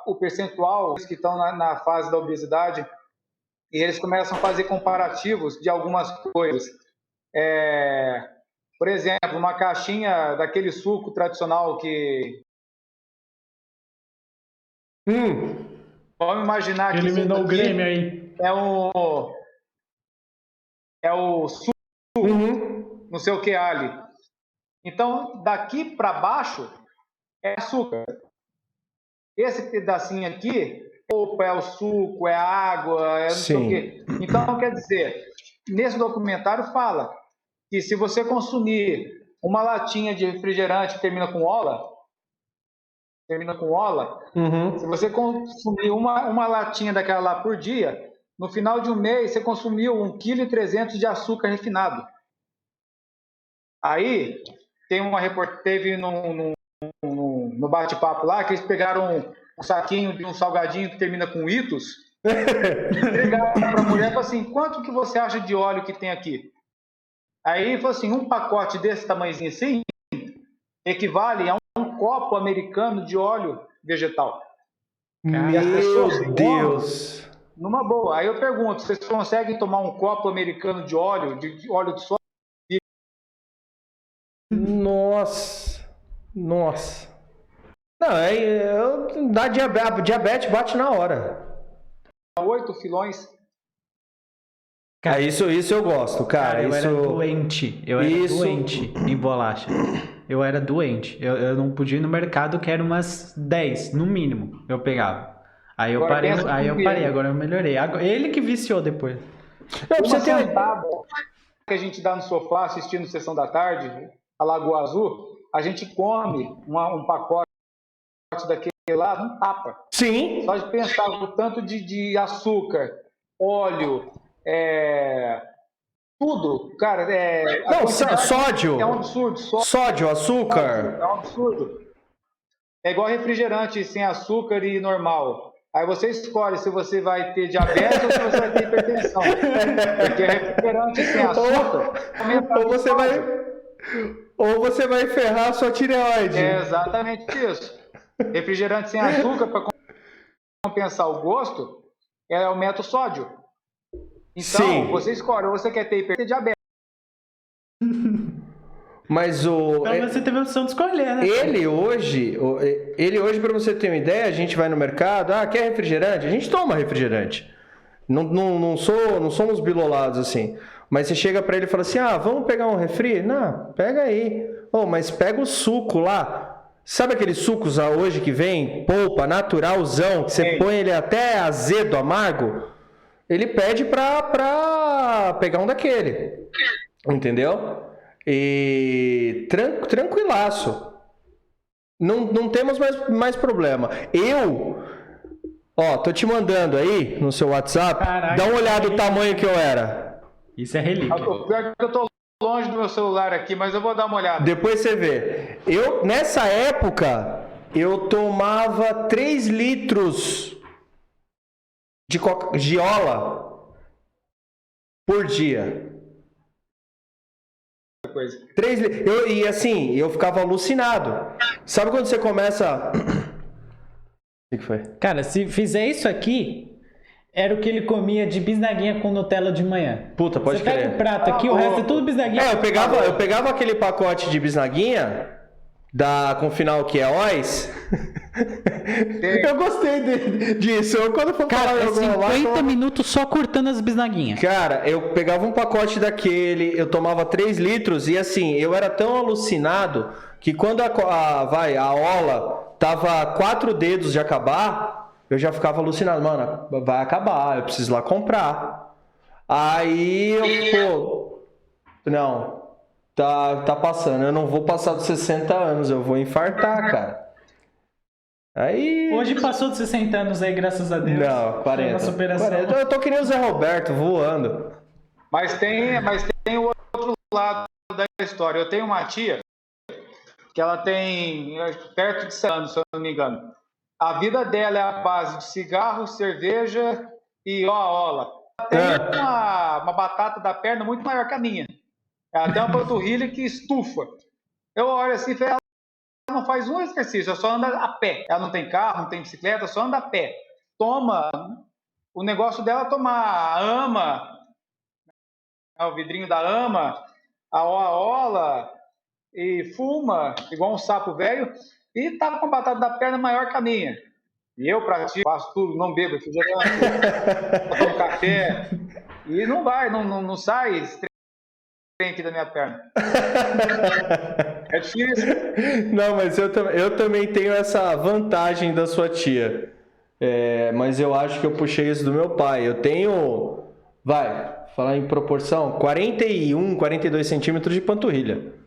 S3: o percentual que estão na fase da obesidade, e eles começam a fazer comparativos de algumas coisas. Por exemplo, uma caixinha daquele suco tradicional que... Vamos imaginar que
S2: eliminou o Grêmio aí.
S3: É o suco, não sei o que ali. Então, daqui para baixo é açúcar. Esse pedacinho aqui, é o suco, é a água, é não sei o quê. Então, quer dizer, nesse documentário fala que se você consumir uma latinha de refrigerante que termina com ola, se você consumir uma latinha daquela lá por dia, no final de um mês você consumiu 1,3 kg de açúcar refinado. Aí, teve no bate-papo lá que eles pegaram um saquinho de um salgadinho que termina com Itos, entregaram para a mulher e falaram assim, quanto que você acha de óleo que tem aqui? Aí falou assim, um pacote desse tamanhozinho assim equivale a um copo americano de óleo vegetal.
S1: Meu Deus!
S3: Numa boa. Aí eu pergunto, vocês conseguem tomar um copo americano de óleo de soja?
S1: Nossa! Não, dá diabetes, bate na hora.
S3: 8 filões.
S1: Cara, isso eu gosto, cara.
S2: Eu era doente. Doente em bolacha. Eu era doente. Eu não podia ir no mercado, que era umas 10, no mínimo, eu pegava. Aí eu parei, agora eu melhorei. Ele que viciou depois.
S3: Uma sentada que a gente dá no sofá assistindo Sessão da Tarde, a Lagoa Azul, a gente come um pacote daquele lá, não tapa.
S1: Sim.
S3: Só de pensar no tanto de açúcar, óleo, tudo, cara.
S1: Não, sódio.
S3: É um absurdo.
S1: Sódio, açúcar.
S3: É um absurdo. É igual refrigerante sem açúcar e normal. Aí você escolhe se você vai ter diabetes ou se você vai ter hipertensão. Porque refrigerante sem açúcar...
S1: Ou você vai ferrar a sua tireoide.
S3: É exatamente isso. Refrigerante sem açúcar, para compensar o gosto, aumenta o sódio. Então, você escolhe, ou você quer ter hipertensão ou diabetes.
S1: Mas
S2: Então você teve a opção de escolher, né?
S1: Ele hoje, para você ter uma ideia, a gente vai no mercado, quer refrigerante? A gente toma refrigerante. Não somos bilolados assim. Mas você chega para ele e fala assim, vamos pegar um refri? Não, pega aí. Mas pega o suco lá. Sabe aqueles sucos hoje que vem, polpa, naturalzão, que você põe ele até azedo, amargo? Ele pede pra pegar um daquele. Entendeu? E tranquilaço. Não temos mais problema. Tô te mandando aí no seu WhatsApp.
S2: Caraca,
S1: dá uma olhada do tamanho que eu era.
S2: Isso é relíquia.
S3: Pior que eu tô longe do meu celular aqui, mas eu vou dar uma olhada.
S1: Depois você vê. Nessa época, eu tomava 3 litros de Coca-Cola por dia. 3 litros. E assim, eu ficava alucinado. Sabe quando você começa... O que foi?
S2: Cara, se fizer isso aqui, era o que ele comia de bisnaguinha com Nutella de manhã.
S1: Puta, pode crer.
S2: Você pega o prato aqui, o resto é tudo bisnaguinha.
S1: Eu pegava aquele pacote de bisnaguinha com final que é Ois. Eu gostei disso. Quando for
S2: falar 50 minutos só cortando as bisnaguinhas.
S1: Cara, eu pegava um pacote daquele, eu tomava 3 litros e assim, eu era tão alucinado que quando a ola tava 4 dedos de acabar, eu já ficava alucinado. Mano, vai acabar, eu preciso ir lá comprar. Aí não, tá passando. Eu não vou passar dos 60 anos, eu vou infartar, cara. Aí...
S2: Hoje passou dos 60 anos aí, graças a Deus.
S1: Não, 40.
S2: Foi uma superação.
S1: 40. Eu tô que nem o Zé Roberto, voando.
S3: Mas tem o outro lado da história. Eu tenho uma tia que ela tem perto de 100 anos, se eu não me engano. A vida dela é a base de cigarro, cerveja e ola. Ela tem uma batata da perna muito maior que a minha. Ela tem uma panturrilha que estufa. Eu olho assim e falo, ela não faz um exercício, ela só anda a pé. Ela não tem carro, não tem bicicleta, só anda a pé. O negócio dela é tomar ama, o vidrinho da ama, a ola e fuma, igual um sapo velho, e tá com a batata da perna maior que a minha. E eu pratico, faço tudo, não bebo refrigerante, tomo café, e não vai, não sai esse trem aqui da minha perna. É difícil.
S1: Não, mas eu também tenho essa vantagem da sua tia. Mas eu acho que eu puxei isso do meu pai. Eu tenho, falar em proporção, 41, 42 centímetros de panturrilha.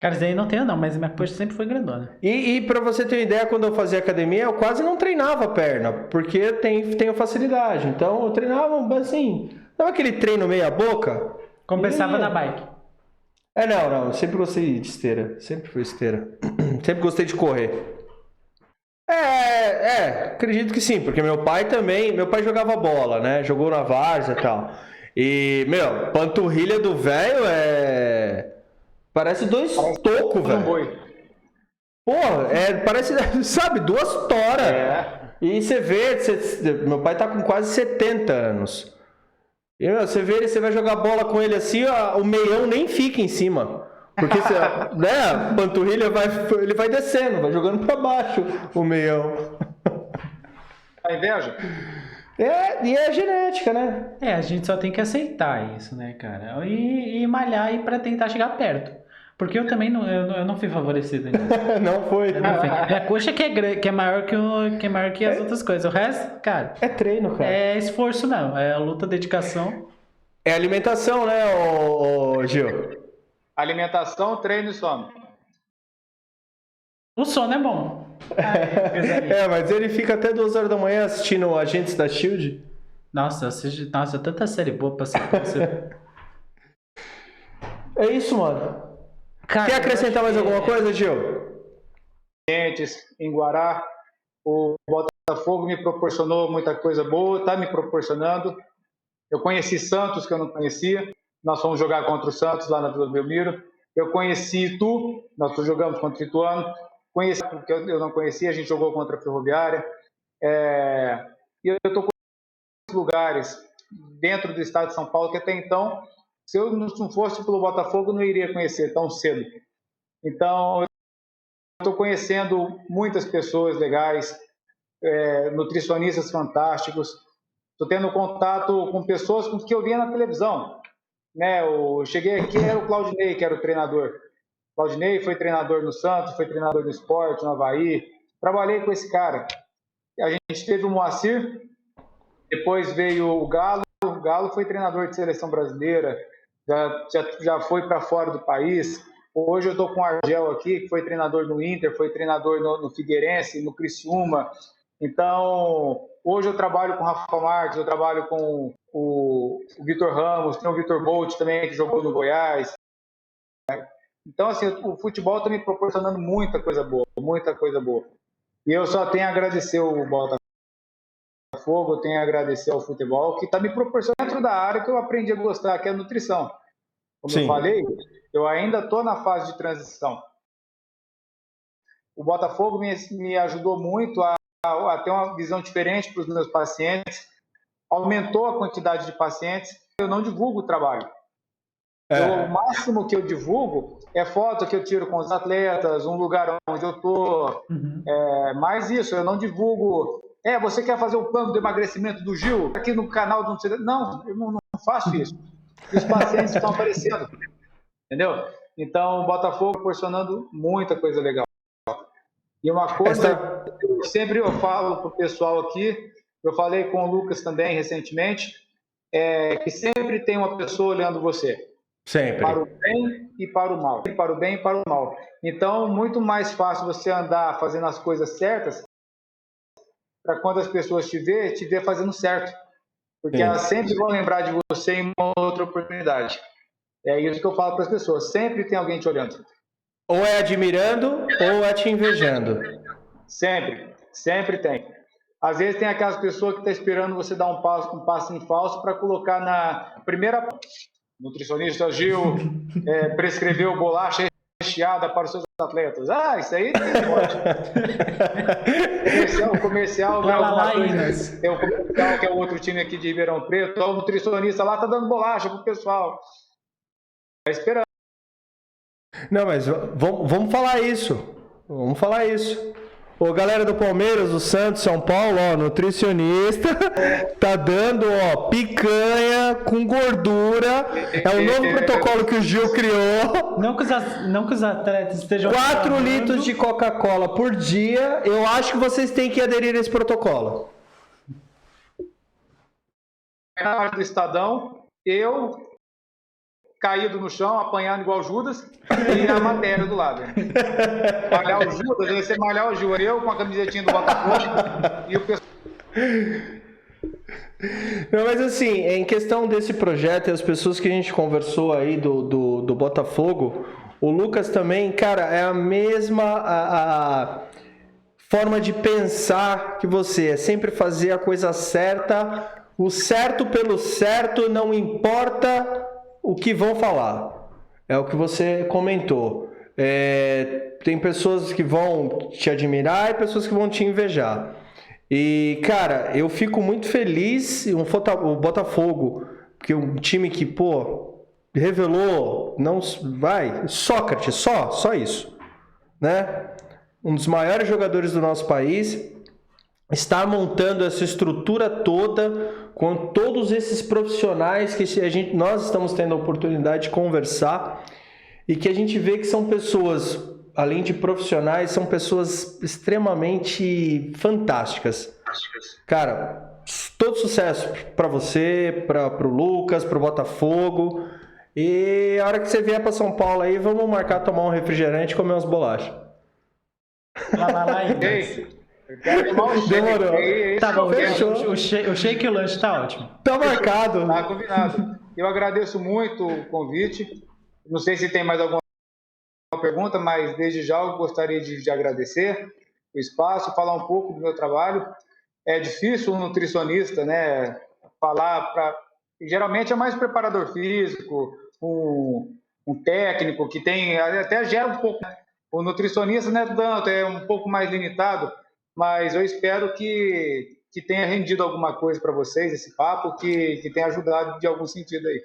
S2: Cara, isso aí não tenho não, mas minha coxa sempre foi grandona.
S1: E pra você ter uma ideia, quando eu fazia academia, eu quase não treinava a perna, porque tenho facilidade. Então eu treinava assim, dava aquele treino meia boca.
S2: Compensava na bike.
S1: Não, eu sempre gostei de esteira, sempre fui esteira. Sempre gostei de correr. Acredito que sim, porque meu pai jogava bola, né? Jogou na várzea e tal. E, panturrilha do velho parece dois tocos, velho. Porra, parece, sabe, 2 toras. E você vê, meu pai tá com quase 70 anos. E, você vê ele, você vai jogar bola com ele assim, o meião nem fica em cima. Porque a panturrilha ele vai descendo, vai jogando pra baixo o meião.
S3: A inveja?
S1: E é genética, né?
S2: A gente só tem que aceitar isso, né, cara? E malhar pra tentar chegar perto. Porque eu também não fui favorecido nisso.
S1: Não foi.
S2: Minha coxa que é maior que as outras coisas. O resto, cara...
S1: É treino, cara.
S2: É esforço mesmo. É luta, dedicação.
S1: É alimentação, né, Gil?
S3: Alimentação, treino e sono.
S2: O sono é bom.
S1: Mas ele fica até 2 horas da manhã assistindo Agentes da S.H.I.E.L.D.
S2: Nossa, tanta série boa pra ser.
S1: É isso, mano.
S2: Cara,
S1: quer acrescentar mais alguma coisa, Gil?
S3: Em Guará, o Botafogo me proporcionou muita coisa boa, está me proporcionando. Eu conheci Santos, que eu não conhecia. Nós fomos jogar contra o Santos lá na Vila Belmiro. Eu conheci Itu, nós jogamos contra o Ituano. Conheci, porque eu não conhecia, a gente jogou contra a Ferroviária. E eu estou com lugares dentro do estado de São Paulo que até então, se eu não fosse pelo Botafogo, eu não iria conhecer tão cedo. Então, eu estou conhecendo muitas pessoas legais, nutricionistas fantásticos. Estou tendo contato com pessoas com que eu via na televisão. Eu cheguei aqui, era o Claudinei, que era o treinador. O Claudinei foi treinador no Santos, foi treinador no Sport, no Avaí. Trabalhei com esse cara. A gente teve o Moacir, depois veio o Galo. O Galo foi treinador de seleção brasileira, já foi para fora do país. Hoje eu estou com o Argel aqui, que foi treinador no Inter, foi treinador no Figueirense, no Criciúma. Então, hoje eu trabalho com o Rafa Marques, eu trabalho com o Vitor Ramos, tem o Vitor Bolt também, que jogou no Goiás. Então, assim, o futebol está me proporcionando muita coisa boa, muita coisa boa. E eu só tenho a agradecer o Botafogo, eu tenho a agradecer ao futebol, que está me proporcionando dentro da área que eu aprendi a gostar, que é a nutrição. Como eu falei, eu ainda estou na fase de transição. O Botafogo me ajudou muito a ter uma visão diferente para os meus pacientes, aumentou a quantidade de pacientes. Eu não divulgo o trabalho. O máximo que eu divulgo é foto que eu tiro com os atletas, um lugar onde eu estou. Mais isso, eu não divulgo. Você quer fazer o plano de emagrecimento do Gil aqui no canal do... Não, eu não faço isso. Os pacientes estão aparecendo. Entendeu? Então, o Botafogo proporcionando muita coisa legal. E uma coisa que eu sempre falo para o pessoal aqui, eu falei com o Lucas também recentemente, que sempre tem uma pessoa olhando você.
S1: Sempre.
S3: Para o bem e para o mal. Para o bem e para o mal. Então, muito mais fácil você andar fazendo as coisas certas para quando as pessoas te ver fazendo certo. Porque elas sempre vão lembrar de você em uma outra oportunidade. É isso que eu falo para as pessoas. Sempre tem alguém te olhando.
S1: Ou é admirando, ou é te invejando.
S3: Sempre tem. Às vezes tem aquelas pessoas que estão esperando você dar um passo em falso para colocar na primeira... Nutricionista Gil prescreveu bolacha recheada para os seus atletas. Isso aí pode. O comercial não é alguma coisa. Tem o comercial que é o outro time aqui de Ribeirão Preto. O nutricionista lá está dando bolacha para o pessoal. esperando.
S1: Não, mas vamos falar isso. Vamos falar isso. Ô, galera do Palmeiras, do Santos, São Paulo, ó, nutricionista, tá dando, ó, picanha com gordura. É o novo protocolo que o Gil criou.
S2: Não que os atletas estejam
S1: 4
S2: falando.
S1: litros de Coca-Cola por dia. Eu acho que vocês têm que aderir a esse protocolo.
S3: Na hora do Estadão, eu caído no chão, apanhando igual Judas, e a matéria do lado. Malhar o Judas, deve ser malhar o Judas. Eu com a camisetinha do Botafogo e o pessoal.
S1: Não, mas assim, em questão desse projeto e as pessoas que a gente conversou aí do Botafogo, o Lucas também, cara, é a mesma a forma de pensar que você, é sempre fazer a coisa certa, o certo pelo certo, não importa o que vão falar. É o que você comentou. Tem pessoas que vão te admirar e pessoas que vão te invejar. E, cara, eu fico muito feliz, o Botafogo, que é um time que, pô, revelou, não vai, Sócrates, só isso, né? Um dos maiores jogadores do nosso país, está montando essa estrutura toda com todos esses profissionais que nós estamos tendo a oportunidade de conversar e que a gente vê que são pessoas, além de profissionais, são pessoas extremamente fantásticas. Cara, todo sucesso para você, para o Lucas, para o Botafogo. E a hora que você vier para São Paulo aí, vamos marcar tomar um refrigerante e comer umas bolachas.
S2: Lá ainda.
S3: Eu quero tomar um shake.
S1: Demorou.
S2: Tá bom,
S1: Fechou.
S2: o shake e o lanche tá ótimo.
S1: Tá marcado.
S3: Tá combinado. Eu agradeço muito o convite. Não sei se tem mais alguma pergunta, mas desde já eu gostaria de agradecer o espaço, falar um pouco do meu trabalho. É difícil um nutricionista, né, falar para... Geralmente é mais preparador físico, um técnico que tem... Até gera um pouco... O nutricionista não é tanto, é um pouco mais limitado, mas eu espero que tenha rendido alguma coisa para vocês, esse papo, que tenha ajudado de algum sentido aí.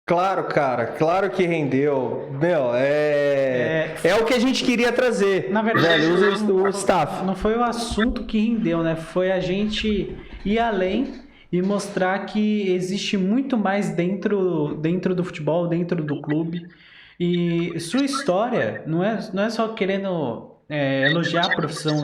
S1: Claro, cara, claro que rendeu. Meu, é o que a gente queria trazer.
S2: Na verdade,
S1: o staff.
S2: Não foi o assunto que rendeu, né? Foi a gente ir além e mostrar que existe muito mais dentro do futebol, dentro do clube. E sua história não é só querendo elogiar a profissão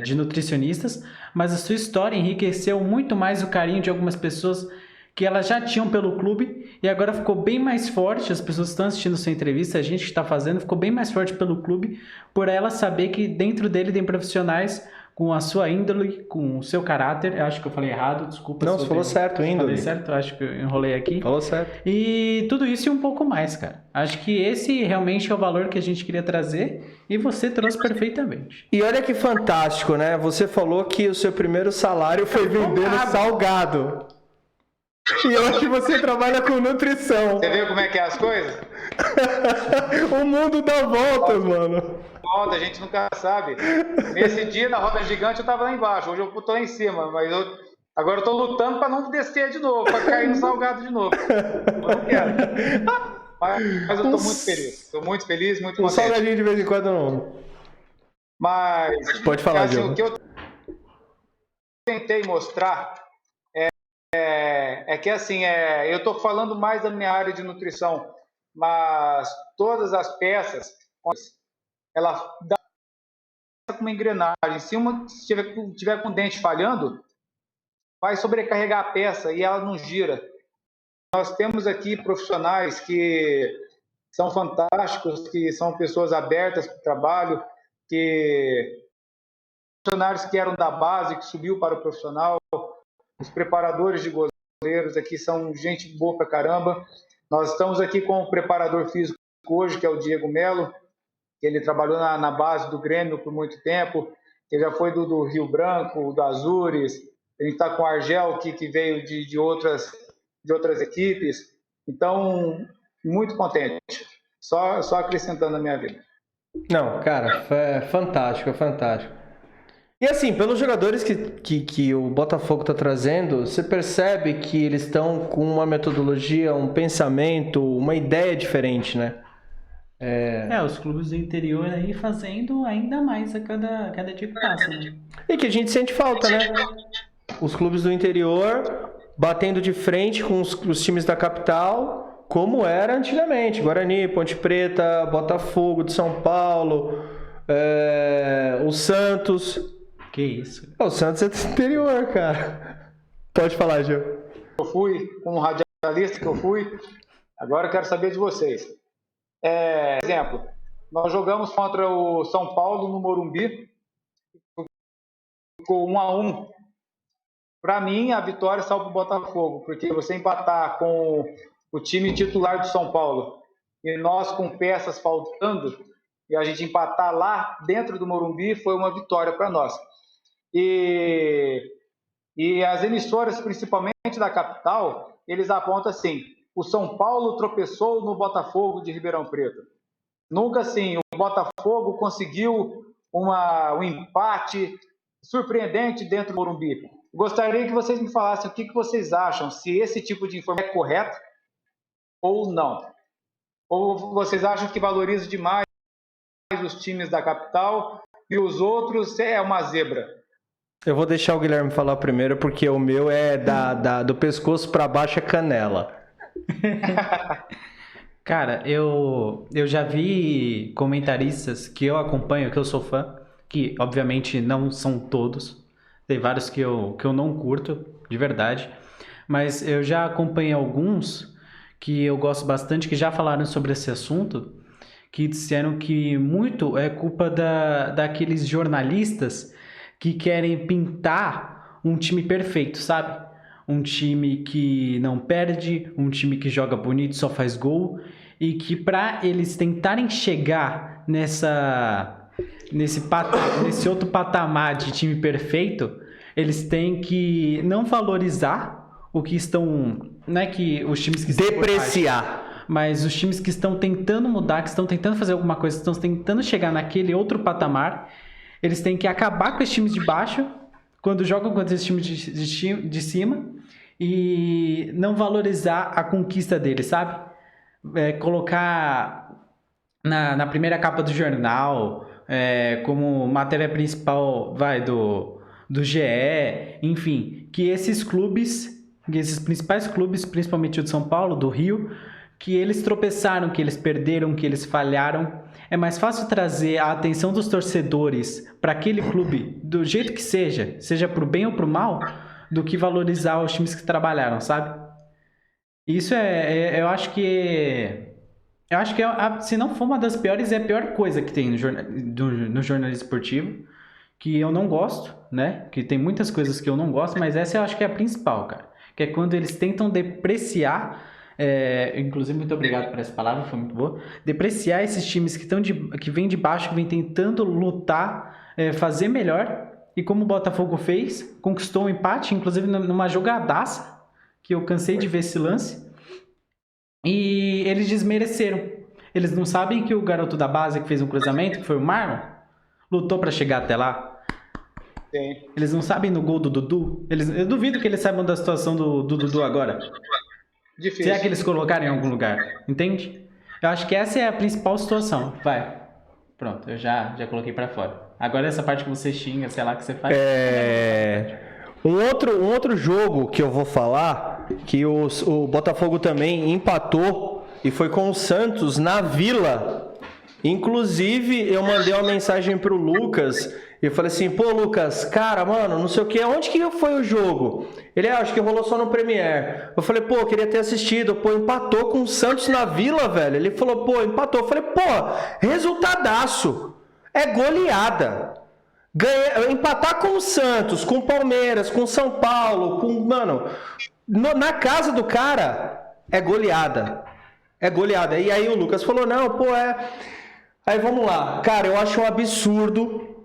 S2: de nutricionistas, mas a sua história enriqueceu muito mais o carinho de algumas pessoas que elas já tinham pelo clube e agora ficou bem mais forte. As pessoas que estão assistindo sua entrevista, a gente que está fazendo, ficou bem mais forte pelo clube por ela saber que dentro dele tem profissionais com a sua índole, com o seu caráter. Eu acho que eu falei errado, desculpa.
S1: Não, você falou certo, índole.
S2: Falei certo, acho que eu enrolei aqui.
S1: Falou certo.
S2: E tudo isso e um pouco mais, cara. Acho que esse realmente é o valor que a gente queria trazer e você trouxe perfeitamente.
S1: E olha que fantástico, né? Você falou que o seu primeiro salário foi vendendo salgado. E hoje você trabalha com nutrição.
S3: Você viu como é que é as coisas?
S1: O mundo dá voltas, mano.
S3: Volta, a gente nunca sabe. Nesse dia, na roda gigante, eu tava lá embaixo. Hoje eu tô lá em cima, mas agora eu tô lutando para não descer de novo, para cair no salgado de novo. Eu não quero. Mas eu tô muito feliz. Tô muito feliz, muito contente.
S1: Um salgadinho de vez em quando não.
S3: Mas
S1: pode falar,
S3: assim,
S1: Diogo.
S3: O que eu tentei mostrar é que assim, eu estou falando mais da minha área de nutrição, mas todas as peças, ela dá uma engrenagem. Se tiver com o dente falhando, vai sobrecarregar a peça e ela não gira. Nós temos aqui profissionais que são fantásticos, que são pessoas abertas para o trabalho, que funcionários que eram da base, que subiu para o profissional. Os preparadores de goleiros aqui são gente boa pra caramba. Nós estamos aqui com o preparador físico hoje, que é o Diego Melo. Ele trabalhou na base do Grêmio por muito tempo. Ele já foi do Rio Branco, do Azures. A gente está com o Argel, que veio de outras equipes. Então, muito contente. Só acrescentando a minha vida.
S1: Não, cara, é fantástico, é fantástico. E assim, pelos jogadores que o Botafogo está trazendo, você percebe que eles estão com uma metodologia, um pensamento, uma ideia diferente, né?
S2: Os clubes do interior aí fazendo ainda mais a cada dia que passa, né?
S1: E que a gente sente falta, né? Os clubes do interior batendo de frente com os times da capital, como era antigamente. Guarani, Ponte Preta, Botafogo de São Paulo, o Santos.
S2: Que isso?
S1: O Santos é do interior, cara. Pode falar, Gil.
S3: Eu fui, como radialista que eu fui, agora eu quero saber de vocês. Exemplo, nós jogamos contra o São Paulo no Morumbi, ficou 1-1. Para mim, a vitória saiu para o Botafogo, porque você empatar com o time titular do São Paulo e nós com peças faltando, e a gente empatar lá dentro do Morumbi foi uma vitória para nós. E as emissoras, principalmente da capital, eles apontam assim: o São Paulo tropeçou no Botafogo de Ribeirão Preto. Nunca assim, o Botafogo conseguiu um empate surpreendente dentro do Morumbi. Gostaria que vocês me falassem o que vocês acham, se esse tipo de informação é correto ou não. Ou vocês acham que valoriza demais os times da capital e os outros é uma zebra?
S1: Eu vou deixar o Guilherme falar primeiro, porque o meu é do pescoço para baixo é canela.
S2: Cara, eu já vi comentaristas que eu acompanho, que eu sou fã, que obviamente não são todos. Tem vários que eu não curto, de verdade. Mas eu já acompanhei alguns que eu gosto bastante, que já falaram sobre esse assunto, que disseram que muito é culpa daqueles jornalistas que querem pintar um time perfeito, sabe? Um time que não perde, um time que joga bonito, só faz gol, e que para eles tentarem chegar nesse outro patamar de time perfeito, eles têm que não valorizar o que estão, não é que os times que estão
S1: depreciar,
S2: mas os times que estão tentando mudar, que estão tentando fazer alguma coisa, que estão tentando chegar naquele outro patamar, eles têm que acabar com esses times de baixo quando jogam contra esses times de cima e não valorizar a conquista deles, sabe? Colocar na primeira capa do jornal, como matéria principal do GE, enfim, que esses principais clubes, principalmente o de São Paulo, do Rio, que eles tropeçaram, que eles perderam, que eles falharam. É mais fácil trazer a atenção dos torcedores para aquele clube, do jeito que seja pro bem ou pro mal, do que valorizar os times que trabalharam, sabe? Isso eu acho que... se não for uma das piores, é a pior coisa que tem no jornalismo esportivo, que eu não gosto, né? Que tem muitas coisas que eu não gosto, mas essa eu acho que é a principal, cara. Que é quando eles tentam depreciar, inclusive, muito obrigado por essa palavra, foi muito boa, depreciar esses times que vêm de baixo, que vêm tentando lutar, fazer melhor, e como o Botafogo fez, conquistou um empate, inclusive numa jogadaça, que eu cansei de ver esse lance, e eles desmereceram. Eles não sabem que o garoto da base que fez um cruzamento, que foi o Marlon, lutou para chegar até lá.
S3: Sim.
S2: Eles não sabem no gol do Dudu. Eu duvido que eles saibam da situação do Dudu agora.
S3: Difícil.
S2: Se é que eles colocaram em algum lugar, entende? Eu acho que essa é a principal situação. Vai. Pronto, eu já coloquei pra fora. Agora essa parte que você xinga, sei lá, que você faz.
S1: Um outro jogo que eu vou falar, que o Botafogo também empatou e foi com o Santos na Vila. Inclusive, eu mandei uma mensagem pro Lucas e eu falei assim: pô, Lucas, cara, mano, não sei o que, onde que foi o jogo? Ele, acho que rolou só no Premiere. Eu falei, pô, queria ter assistido. Pô, empatou com o Santos na Vila, velho. Ele falou, pô, empatou. Eu falei, pô, resultadaço. É goleada. Empatar com o Santos, com o Palmeiras, com o São Paulo, mano, na casa do cara, é goleada. É goleada. E aí o Lucas falou, não, pô, Aí vamos lá. Cara, eu acho um absurdo.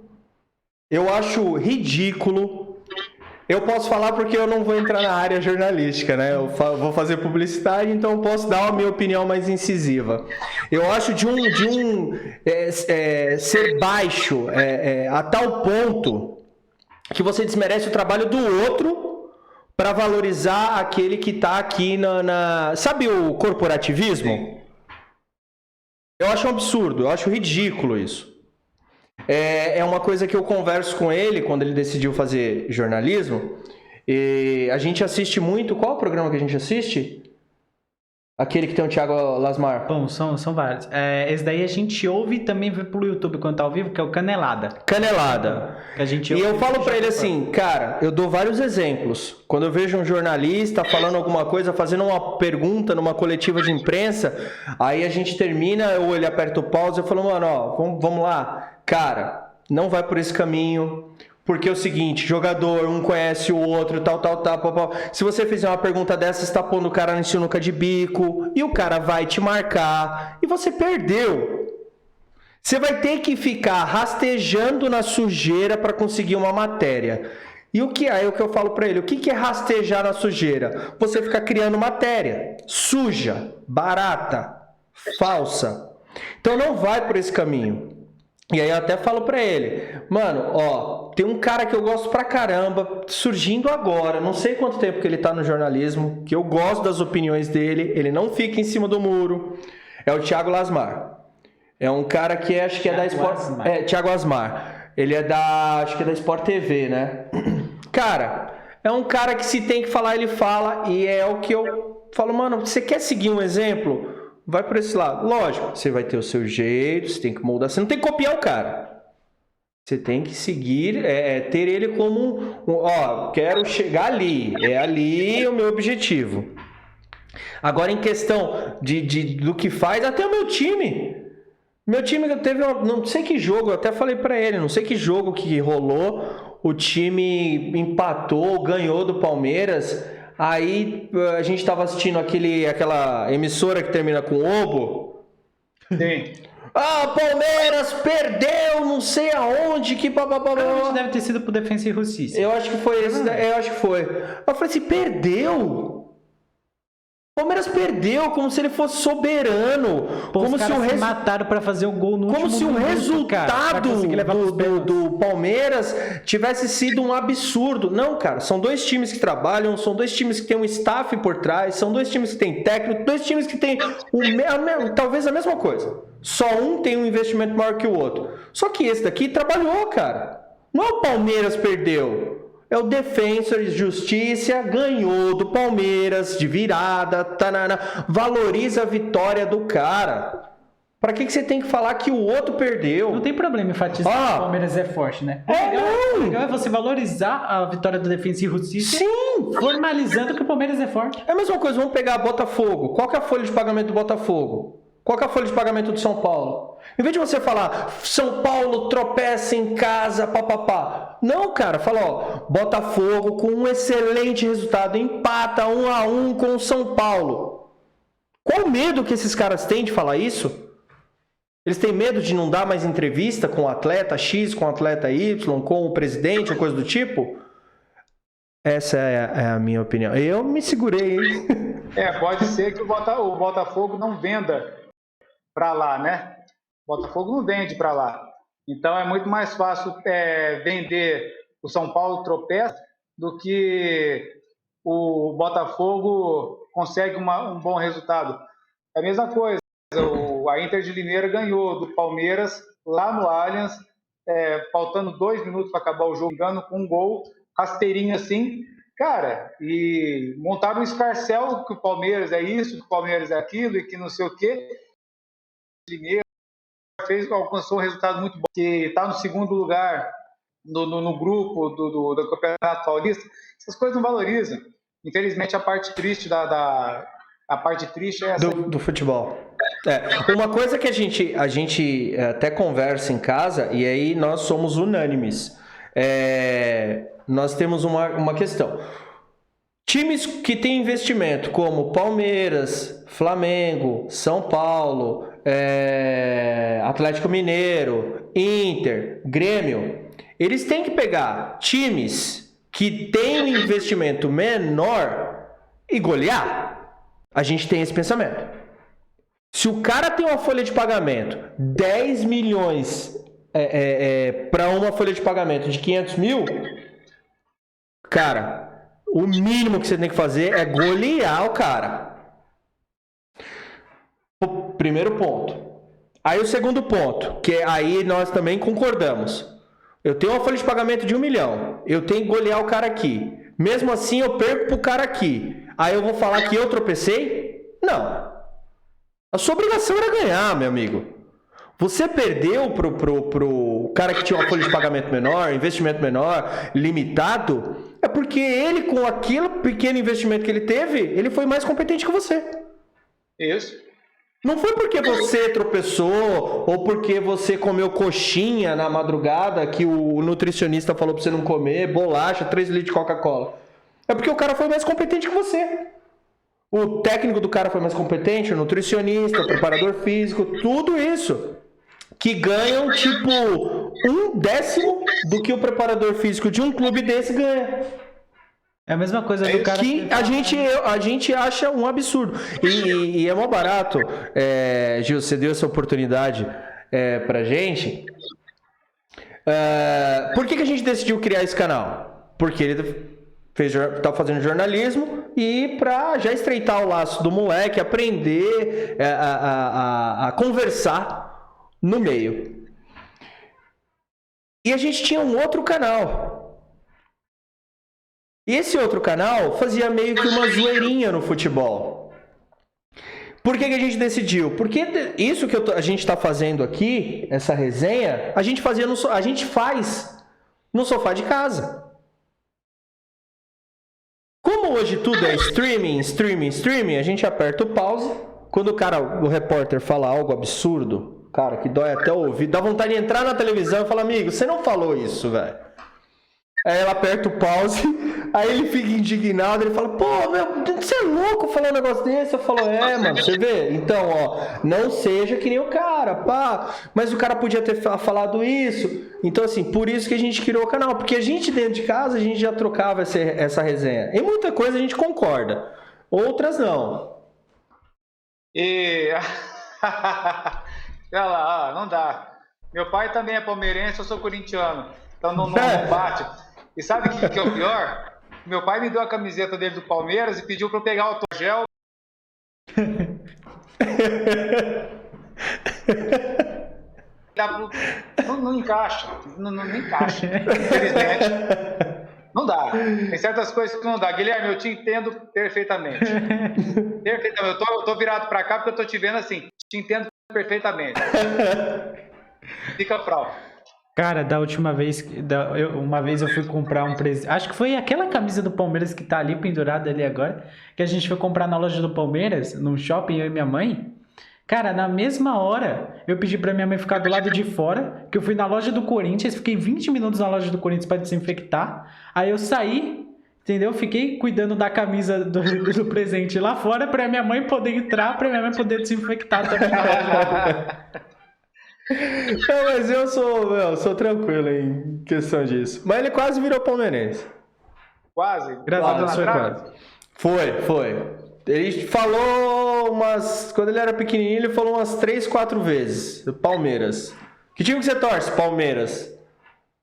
S1: Eu acho ridículo. Eu posso falar porque eu não vou entrar na área jornalística, né? Eu vou fazer publicidade, então eu posso dar a minha opinião mais incisiva. Eu acho ser baixo a tal ponto que você desmerece o trabalho do outro para valorizar aquele que está aqui Sabe o corporativismo? Eu acho um absurdo, eu acho ridículo isso. É uma coisa que eu converso com ele quando ele decidiu fazer jornalismo. E a gente assiste muito... Qual é o programa que a gente assiste? Aquele que tem o Thiago Lasmar.
S2: Bom, são vários. Esse daí a gente ouve e também vê pelo YouTube quando tá ao vivo, que é o Canelada.
S1: Canelada.
S2: Que a gente
S1: E
S2: ouve
S1: eu falo pra ele assim, cara, eu dou vários exemplos. Quando eu vejo um jornalista falando alguma coisa, fazendo uma pergunta numa coletiva de imprensa, aí a gente termina, ou ele aperta o pause e eu falo, mano, ó, vamos lá. Cara, não vai por esse caminho... Porque é o seguinte, jogador, um conhece o outro, tal. Se você fizer uma pergunta dessa, você está pondo o cara em sinuca de bico, e o cara vai te marcar, e você perdeu. Você vai ter que ficar rastejando na sujeira para conseguir uma matéria. E o que é o que eu falo para ele? O que é rastejar na sujeira? Você ficar criando matéria suja, barata, falsa. Então não vai por esse caminho. E aí eu até falo pra ele, mano, ó, tem um cara que eu gosto pra caramba, surgindo agora, não sei quanto tempo que ele tá no jornalismo, que eu gosto das opiniões dele, ele não fica em cima do muro, é o Thiago Lasmar. É um cara que acho que é da Sport... Thiago Lasmar. Ele é acho que é da Sport TV, né? Cara, é um cara que se tem que falar, ele fala, e é o que eu falo, mano, você quer seguir um exemplo? Vai por esse lado. Lógico, você vai ter o seu jeito, você tem que moldar. Você não tem que copiar o cara. Você tem que seguir, ter ele como... quero chegar ali. É ali o meu objetivo. Agora, em questão do que faz, até o meu time. Meu time teve... não sei que jogo, eu até falei pra ele, não sei que jogo que rolou. O time empatou, ganhou do Palmeiras... Aí a gente tava assistindo aquela emissora que termina com Obo.
S3: Sim.
S1: Palmeiras perdeu, não sei aonde, que bababá.
S2: Deve ter sido por Defensa e Justiça.
S1: Eu acho que foi esse, eu acho que foi. Eu falei assim, perdeu? Palmeiras perdeu como se ele fosse soberano. Como se
S2: se mataram para fazer o gol no último
S1: Como se o resultado do Palmeiras tivesse sido um absurdo. Não, cara, são dois times que trabalham, são dois times que têm um staff por trás, são dois times que têm técnico, dois times que têm talvez a mesma coisa. Só um tem um investimento maior que o outro. Só que esse daqui trabalhou, cara. Não é o Palmeiras perdeu. É o Defensor de Justiça, ganhou do Palmeiras de virada, valoriza a vitória do cara. Pra que você tem que falar que o outro perdeu?
S2: Não tem problema enfatizar que o Palmeiras é forte, né? O legal é você valorizar a vitória do Defensa e Justiça.
S1: Sim!
S2: Formalizando que o Palmeiras é forte.
S1: É a mesma coisa, vamos pegar Botafogo. Qual que é a folha de pagamento do Botafogo? Qual que é a folha de pagamento do São Paulo? Em vez de você falar, São Paulo tropeça em casa, papapá. Não, cara, fala, Botafogo com um excelente resultado, empata 1-1 com o São Paulo. Qual o medo que esses caras têm de falar isso? Eles têm medo de não dar mais entrevista com o atleta X, com o atleta Y, com o presidente, ou coisa do tipo? Essa é a minha opinião. Eu me segurei, hein?
S3: Pode ser que o Botafogo não venda para lá, né? O Botafogo não vende para lá. Então é muito mais fácil vender o São Paulo tropeça do que o Botafogo consegue um bom resultado. É a mesma coisa. A Inter de Limeira ganhou do Palmeiras lá no Allianz, faltando 2 minutos para acabar o jogo, ganhando com um gol, rasteirinho assim. Cara, e montaram um escarcéu que o Palmeiras é isso, que o Palmeiras é aquilo e que não sei o quê. Limeira alcançou um resultado muito bom, que está no segundo lugar no grupo do Campeonato Paulista. Essas coisas não valorizam. Infelizmente, a parte triste a parte triste é essa.
S1: Do futebol. Uma coisa que a gente até conversa em casa, e aí nós somos unânimes. Nós temos uma questão. Times que têm investimento, como Palmeiras, Flamengo, São Paulo, Atlético Mineiro, Inter, Grêmio, eles têm que pegar times que têm um investimento menor e golear. A gente tem esse pensamento. Se o cara tem uma folha de pagamento 10 milhões para uma folha de pagamento de 500 mil, Cara, o mínimo que você tem que fazer é golear o cara. O primeiro ponto. Aí o segundo ponto, que aí nós também concordamos. Eu tenho uma folha de pagamento de 1 milhão. Eu tenho que golear o cara aqui. Mesmo assim, eu perco pro cara aqui. Aí eu vou falar que eu tropecei? Não. A sua obrigação era ganhar, meu amigo. Você perdeu pro cara que tinha uma folha de pagamento menor, investimento menor, limitado, é porque ele, com aquele pequeno investimento que ele teve, ele foi mais competente que você.
S3: Isso.
S1: Não foi porque você tropeçou ou porque você comeu coxinha na madrugada que o nutricionista falou pra você não comer, bolacha, 3 litros de Coca-Cola. É porque o cara foi mais competente que você. O técnico do cara foi mais competente, o nutricionista, o preparador físico, tudo isso. Que ganham, tipo, 1/10 do que o preparador físico de um clube desse ganha.
S2: É a mesma coisa do cara
S1: Que a gente acha um absurdo. E é mó barato. Gil, você deu essa oportunidade pra gente. Por que a gente decidiu criar esse canal? Porque ele tá fazendo jornalismo e pra já estreitar o laço do moleque, aprender a conversar no meio. E a gente tinha um outro canal. E esse outro canal fazia meio que uma zoeirinha no futebol. Por que a gente decidiu? Porque isso que a gente está fazendo aqui, essa resenha, a gente faz no sofá de casa. Como hoje tudo é streaming, a gente aperta o pause. Quando o repórter fala algo absurdo, cara, que dói até o ouvido, dá vontade de entrar na televisão e falar, amigo, você não falou isso, velho. Aí ela aperta o pause, aí ele fica indignado, ele fala, pô, meu, você é louco falar um negócio desse? Eu falo, mano, você vê? Então, ó, não seja que nem o cara, pá, mas o cara podia ter falado isso. Então, assim, por isso que a gente criou o canal, porque a gente dentro de casa, a gente já trocava essa resenha. Em muita coisa a gente concorda, outras não.
S3: E... olha lá, não dá. Meu pai também é palmeirense, eu sou corintiano, então não bate. E sabe o que é o pior? Meu pai me deu a camiseta dele do Palmeiras e pediu para eu pegar o autogel. Não encaixa. Não encaixa. Infelizmente. Não dá. Tem certas coisas que não dá. Guilherme, eu te entendo perfeitamente. Perfeitamente. Eu tô virado para cá porque eu tô te vendo assim. Te entendo perfeitamente. Fica frau.
S2: Cara, da última vez, uma vez eu fui comprar um presente. Acho que foi aquela camisa do Palmeiras que tá ali pendurada ali agora, que a gente foi comprar na loja do Palmeiras, no shopping, eu e minha mãe. Cara, na mesma hora, eu pedi pra minha mãe ficar do lado de fora, que eu fui na loja do Corinthians, fiquei 20 minutos na loja do Corinthians pra desinfectar. Aí eu saí, entendeu? Fiquei cuidando da camisa do presente lá fora pra minha mãe poder entrar, pra minha mãe poder desinfectar também na loja.
S1: Não, mas eu sou tranquilo em questão disso. Mas ele quase virou palmeirense.
S3: Quase?
S1: Graças a Deus foi quase. Foi. Ele falou quando ele era pequenininho, ele falou umas 3, 4 vezes. Palmeiras. Que time que você torce? Palmeiras.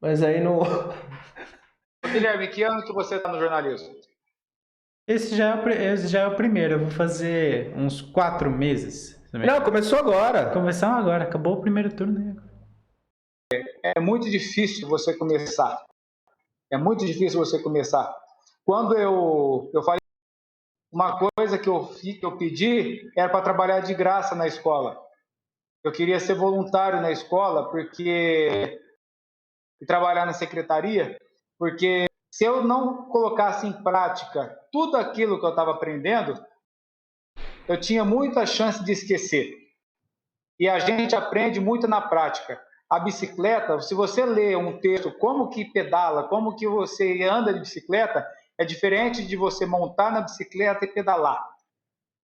S1: Mas aí não...
S3: Guilherme, que ano que você tá no jornalismo?
S2: Esse já é o primeiro. Eu vou fazer uns 4 meses.
S1: Não, começou agora.
S2: Começamos agora. Acabou o primeiro turno. Né?
S3: É muito difícil você começar. Quando eu falei, uma coisa que eu pedi era para trabalhar de graça na escola. Eu queria ser voluntário na escola e trabalhar na secretaria, porque se eu não colocasse em prática tudo aquilo que eu estava aprendendo, eu tinha muita chance de esquecer. E a gente aprende muito na prática. A bicicleta, se você lê um texto, como que pedala, como que você anda de bicicleta, é diferente de você montar na bicicleta e pedalar.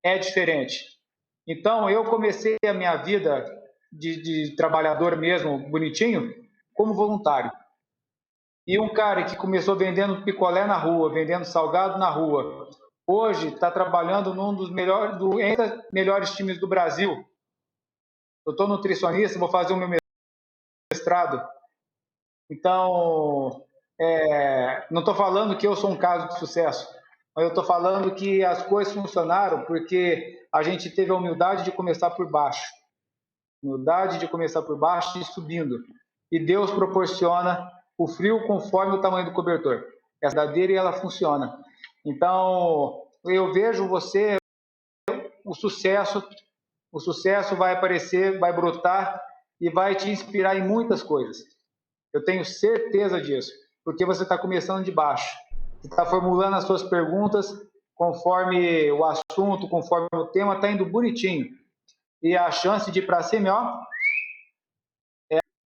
S3: É diferente. Então, eu comecei a minha vida de trabalhador mesmo, bonitinho, como voluntário. E um cara que começou vendendo picolé na rua, vendendo salgado na rua, hoje está trabalhando num dos melhores times do Brasil. Eu estou nutricionista, vou fazer o meu mestrado. Então, não estou falando que eu sou um caso de sucesso, mas eu estou falando que as coisas funcionaram porque a gente teve a humildade de começar por baixo. Humildade de começar por baixo e ir subindo. E Deus proporciona o frio conforme o tamanho do cobertor. É verdadeira e ela funciona. Então, eu vejo você, o sucesso vai aparecer, vai brotar e vai te inspirar em muitas coisas. Eu tenho certeza disso, porque você está começando de baixo. Você está formulando as suas perguntas conforme o assunto, conforme o tema, está indo bonitinho. E a chance de ir para cima, ó,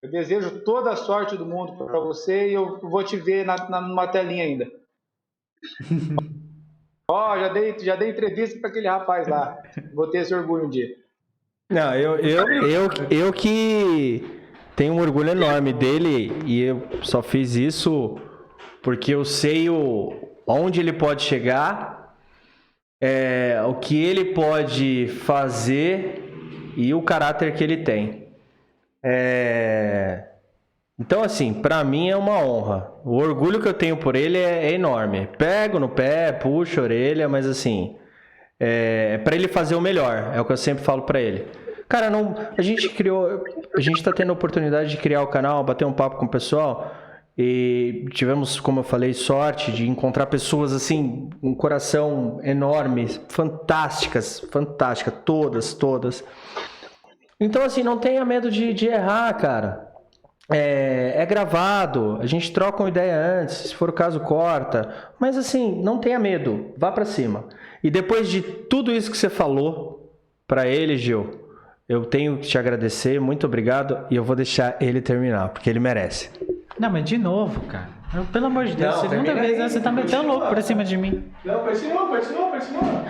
S3: eu desejo toda a sorte do mundo para você e eu vou te ver numa telinha ainda. Ó, já dei entrevista para aquele rapaz lá. Vou ter esse orgulho um dia.
S1: Não, eu que tenho um orgulho enorme dele e eu só fiz isso porque eu sei onde ele pode chegar, o que ele pode fazer e o caráter que ele tem. Então, assim, pra mim é uma honra. O orgulho que eu tenho por ele é enorme. Pego no pé, puxo a orelha, mas assim, pra ele fazer o melhor. É o que eu sempre falo pra ele. Cara, a gente tá tendo a oportunidade de criar o canal, bater um papo com o pessoal e tivemos, como eu falei, sorte de encontrar pessoas assim, um coração enorme, fantásticas, todas. Então, assim, não tenha medo de errar, cara. É gravado, a gente troca uma ideia antes, se for o caso, corta. Mas, assim, não tenha medo, vá pra cima. E depois de tudo isso que você falou pra ele, Gil, eu tenho que te agradecer, muito obrigado. E eu vou deixar ele terminar, porque ele merece.
S2: Não, mas de novo, cara. Pelo amor de Deus, segunda vez, você tá metendo louco pra cima de mim.
S1: Não, continua.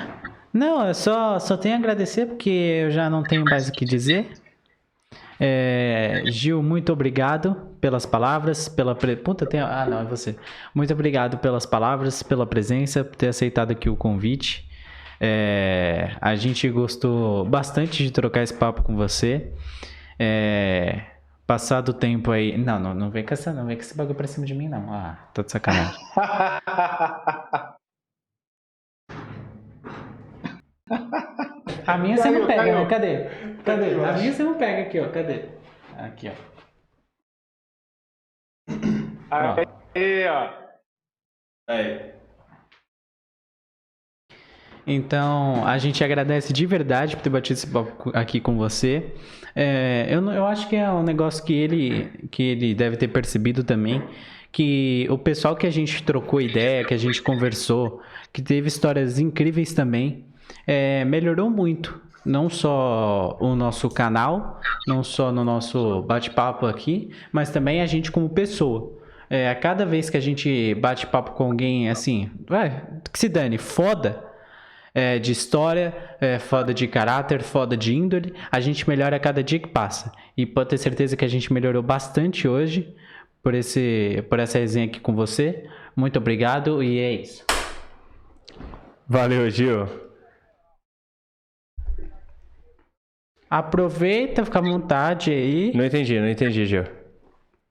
S2: Não, eu só tenho a agradecer porque eu já não tenho mais o que dizer. Gil, muito obrigado pelas palavras, não, é você. Muito obrigado pelas palavras, pela presença, por ter aceitado aqui o convite. A gente gostou bastante de trocar esse papo com você. Passado o tempo aí... Não vem com esse bagulho pra cima de mim, não. Ah, tô de sacanagem. A minha você não pega, né? Cadê? A minha você não pega aqui, ó. Cadê? Aqui, ó.
S3: Aí, ó.
S1: Aí.
S2: Então, a gente agradece de verdade por ter batido esse papo aqui com você. Eu acho que é um negócio que ele deve ter percebido também, que o pessoal que a gente trocou ideia, que a gente conversou, que teve histórias incríveis também, melhorou muito. Não só o nosso canal, não só no nosso bate-papo aqui, mas também a gente como pessoa. A cada vez que a gente bate papo com alguém assim, que se dane, foda, de história, foda de caráter, foda de índole, a gente melhora a cada dia que passa. E pode ter certeza que a gente melhorou bastante hoje por essa resenha aqui com você. Muito obrigado e é isso.
S1: Valeu, Gil.
S2: Aproveita, fica à vontade aí.
S1: Não entendi, Gil.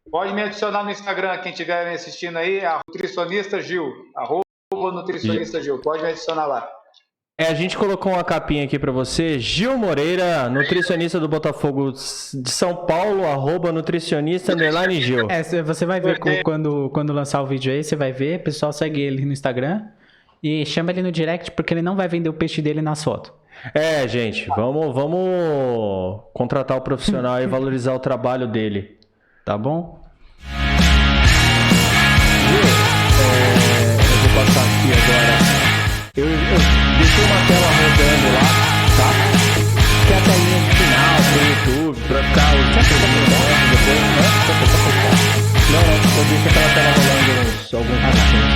S3: Pode me adicionar no Instagram, quem estiver me assistindo aí, nutricionista Gil, @nutricionista Gil, pode me adicionar lá.
S1: A gente colocou uma capinha aqui pra você, Gil Moreira, nutricionista do Botafogo de São Paulo, @nutricionista_Gil.
S2: Você vai ver quando lançar o vídeo aí, você vai ver, o pessoal segue ele no Instagram e chama ele no direct porque ele não vai vender o peixe dele nas fotos.
S1: Gente, vamos contratar o profissional e valorizar o trabalho dele.
S2: Tá bom?
S1: Gil, eu vou passar aqui agora. Eu deixei uma tela rodando lá, tá? Que é a telinha de final pro YouTube, pra ficar o depois, né? Não, eu deixei aquela tela rolando alguns minutinhos.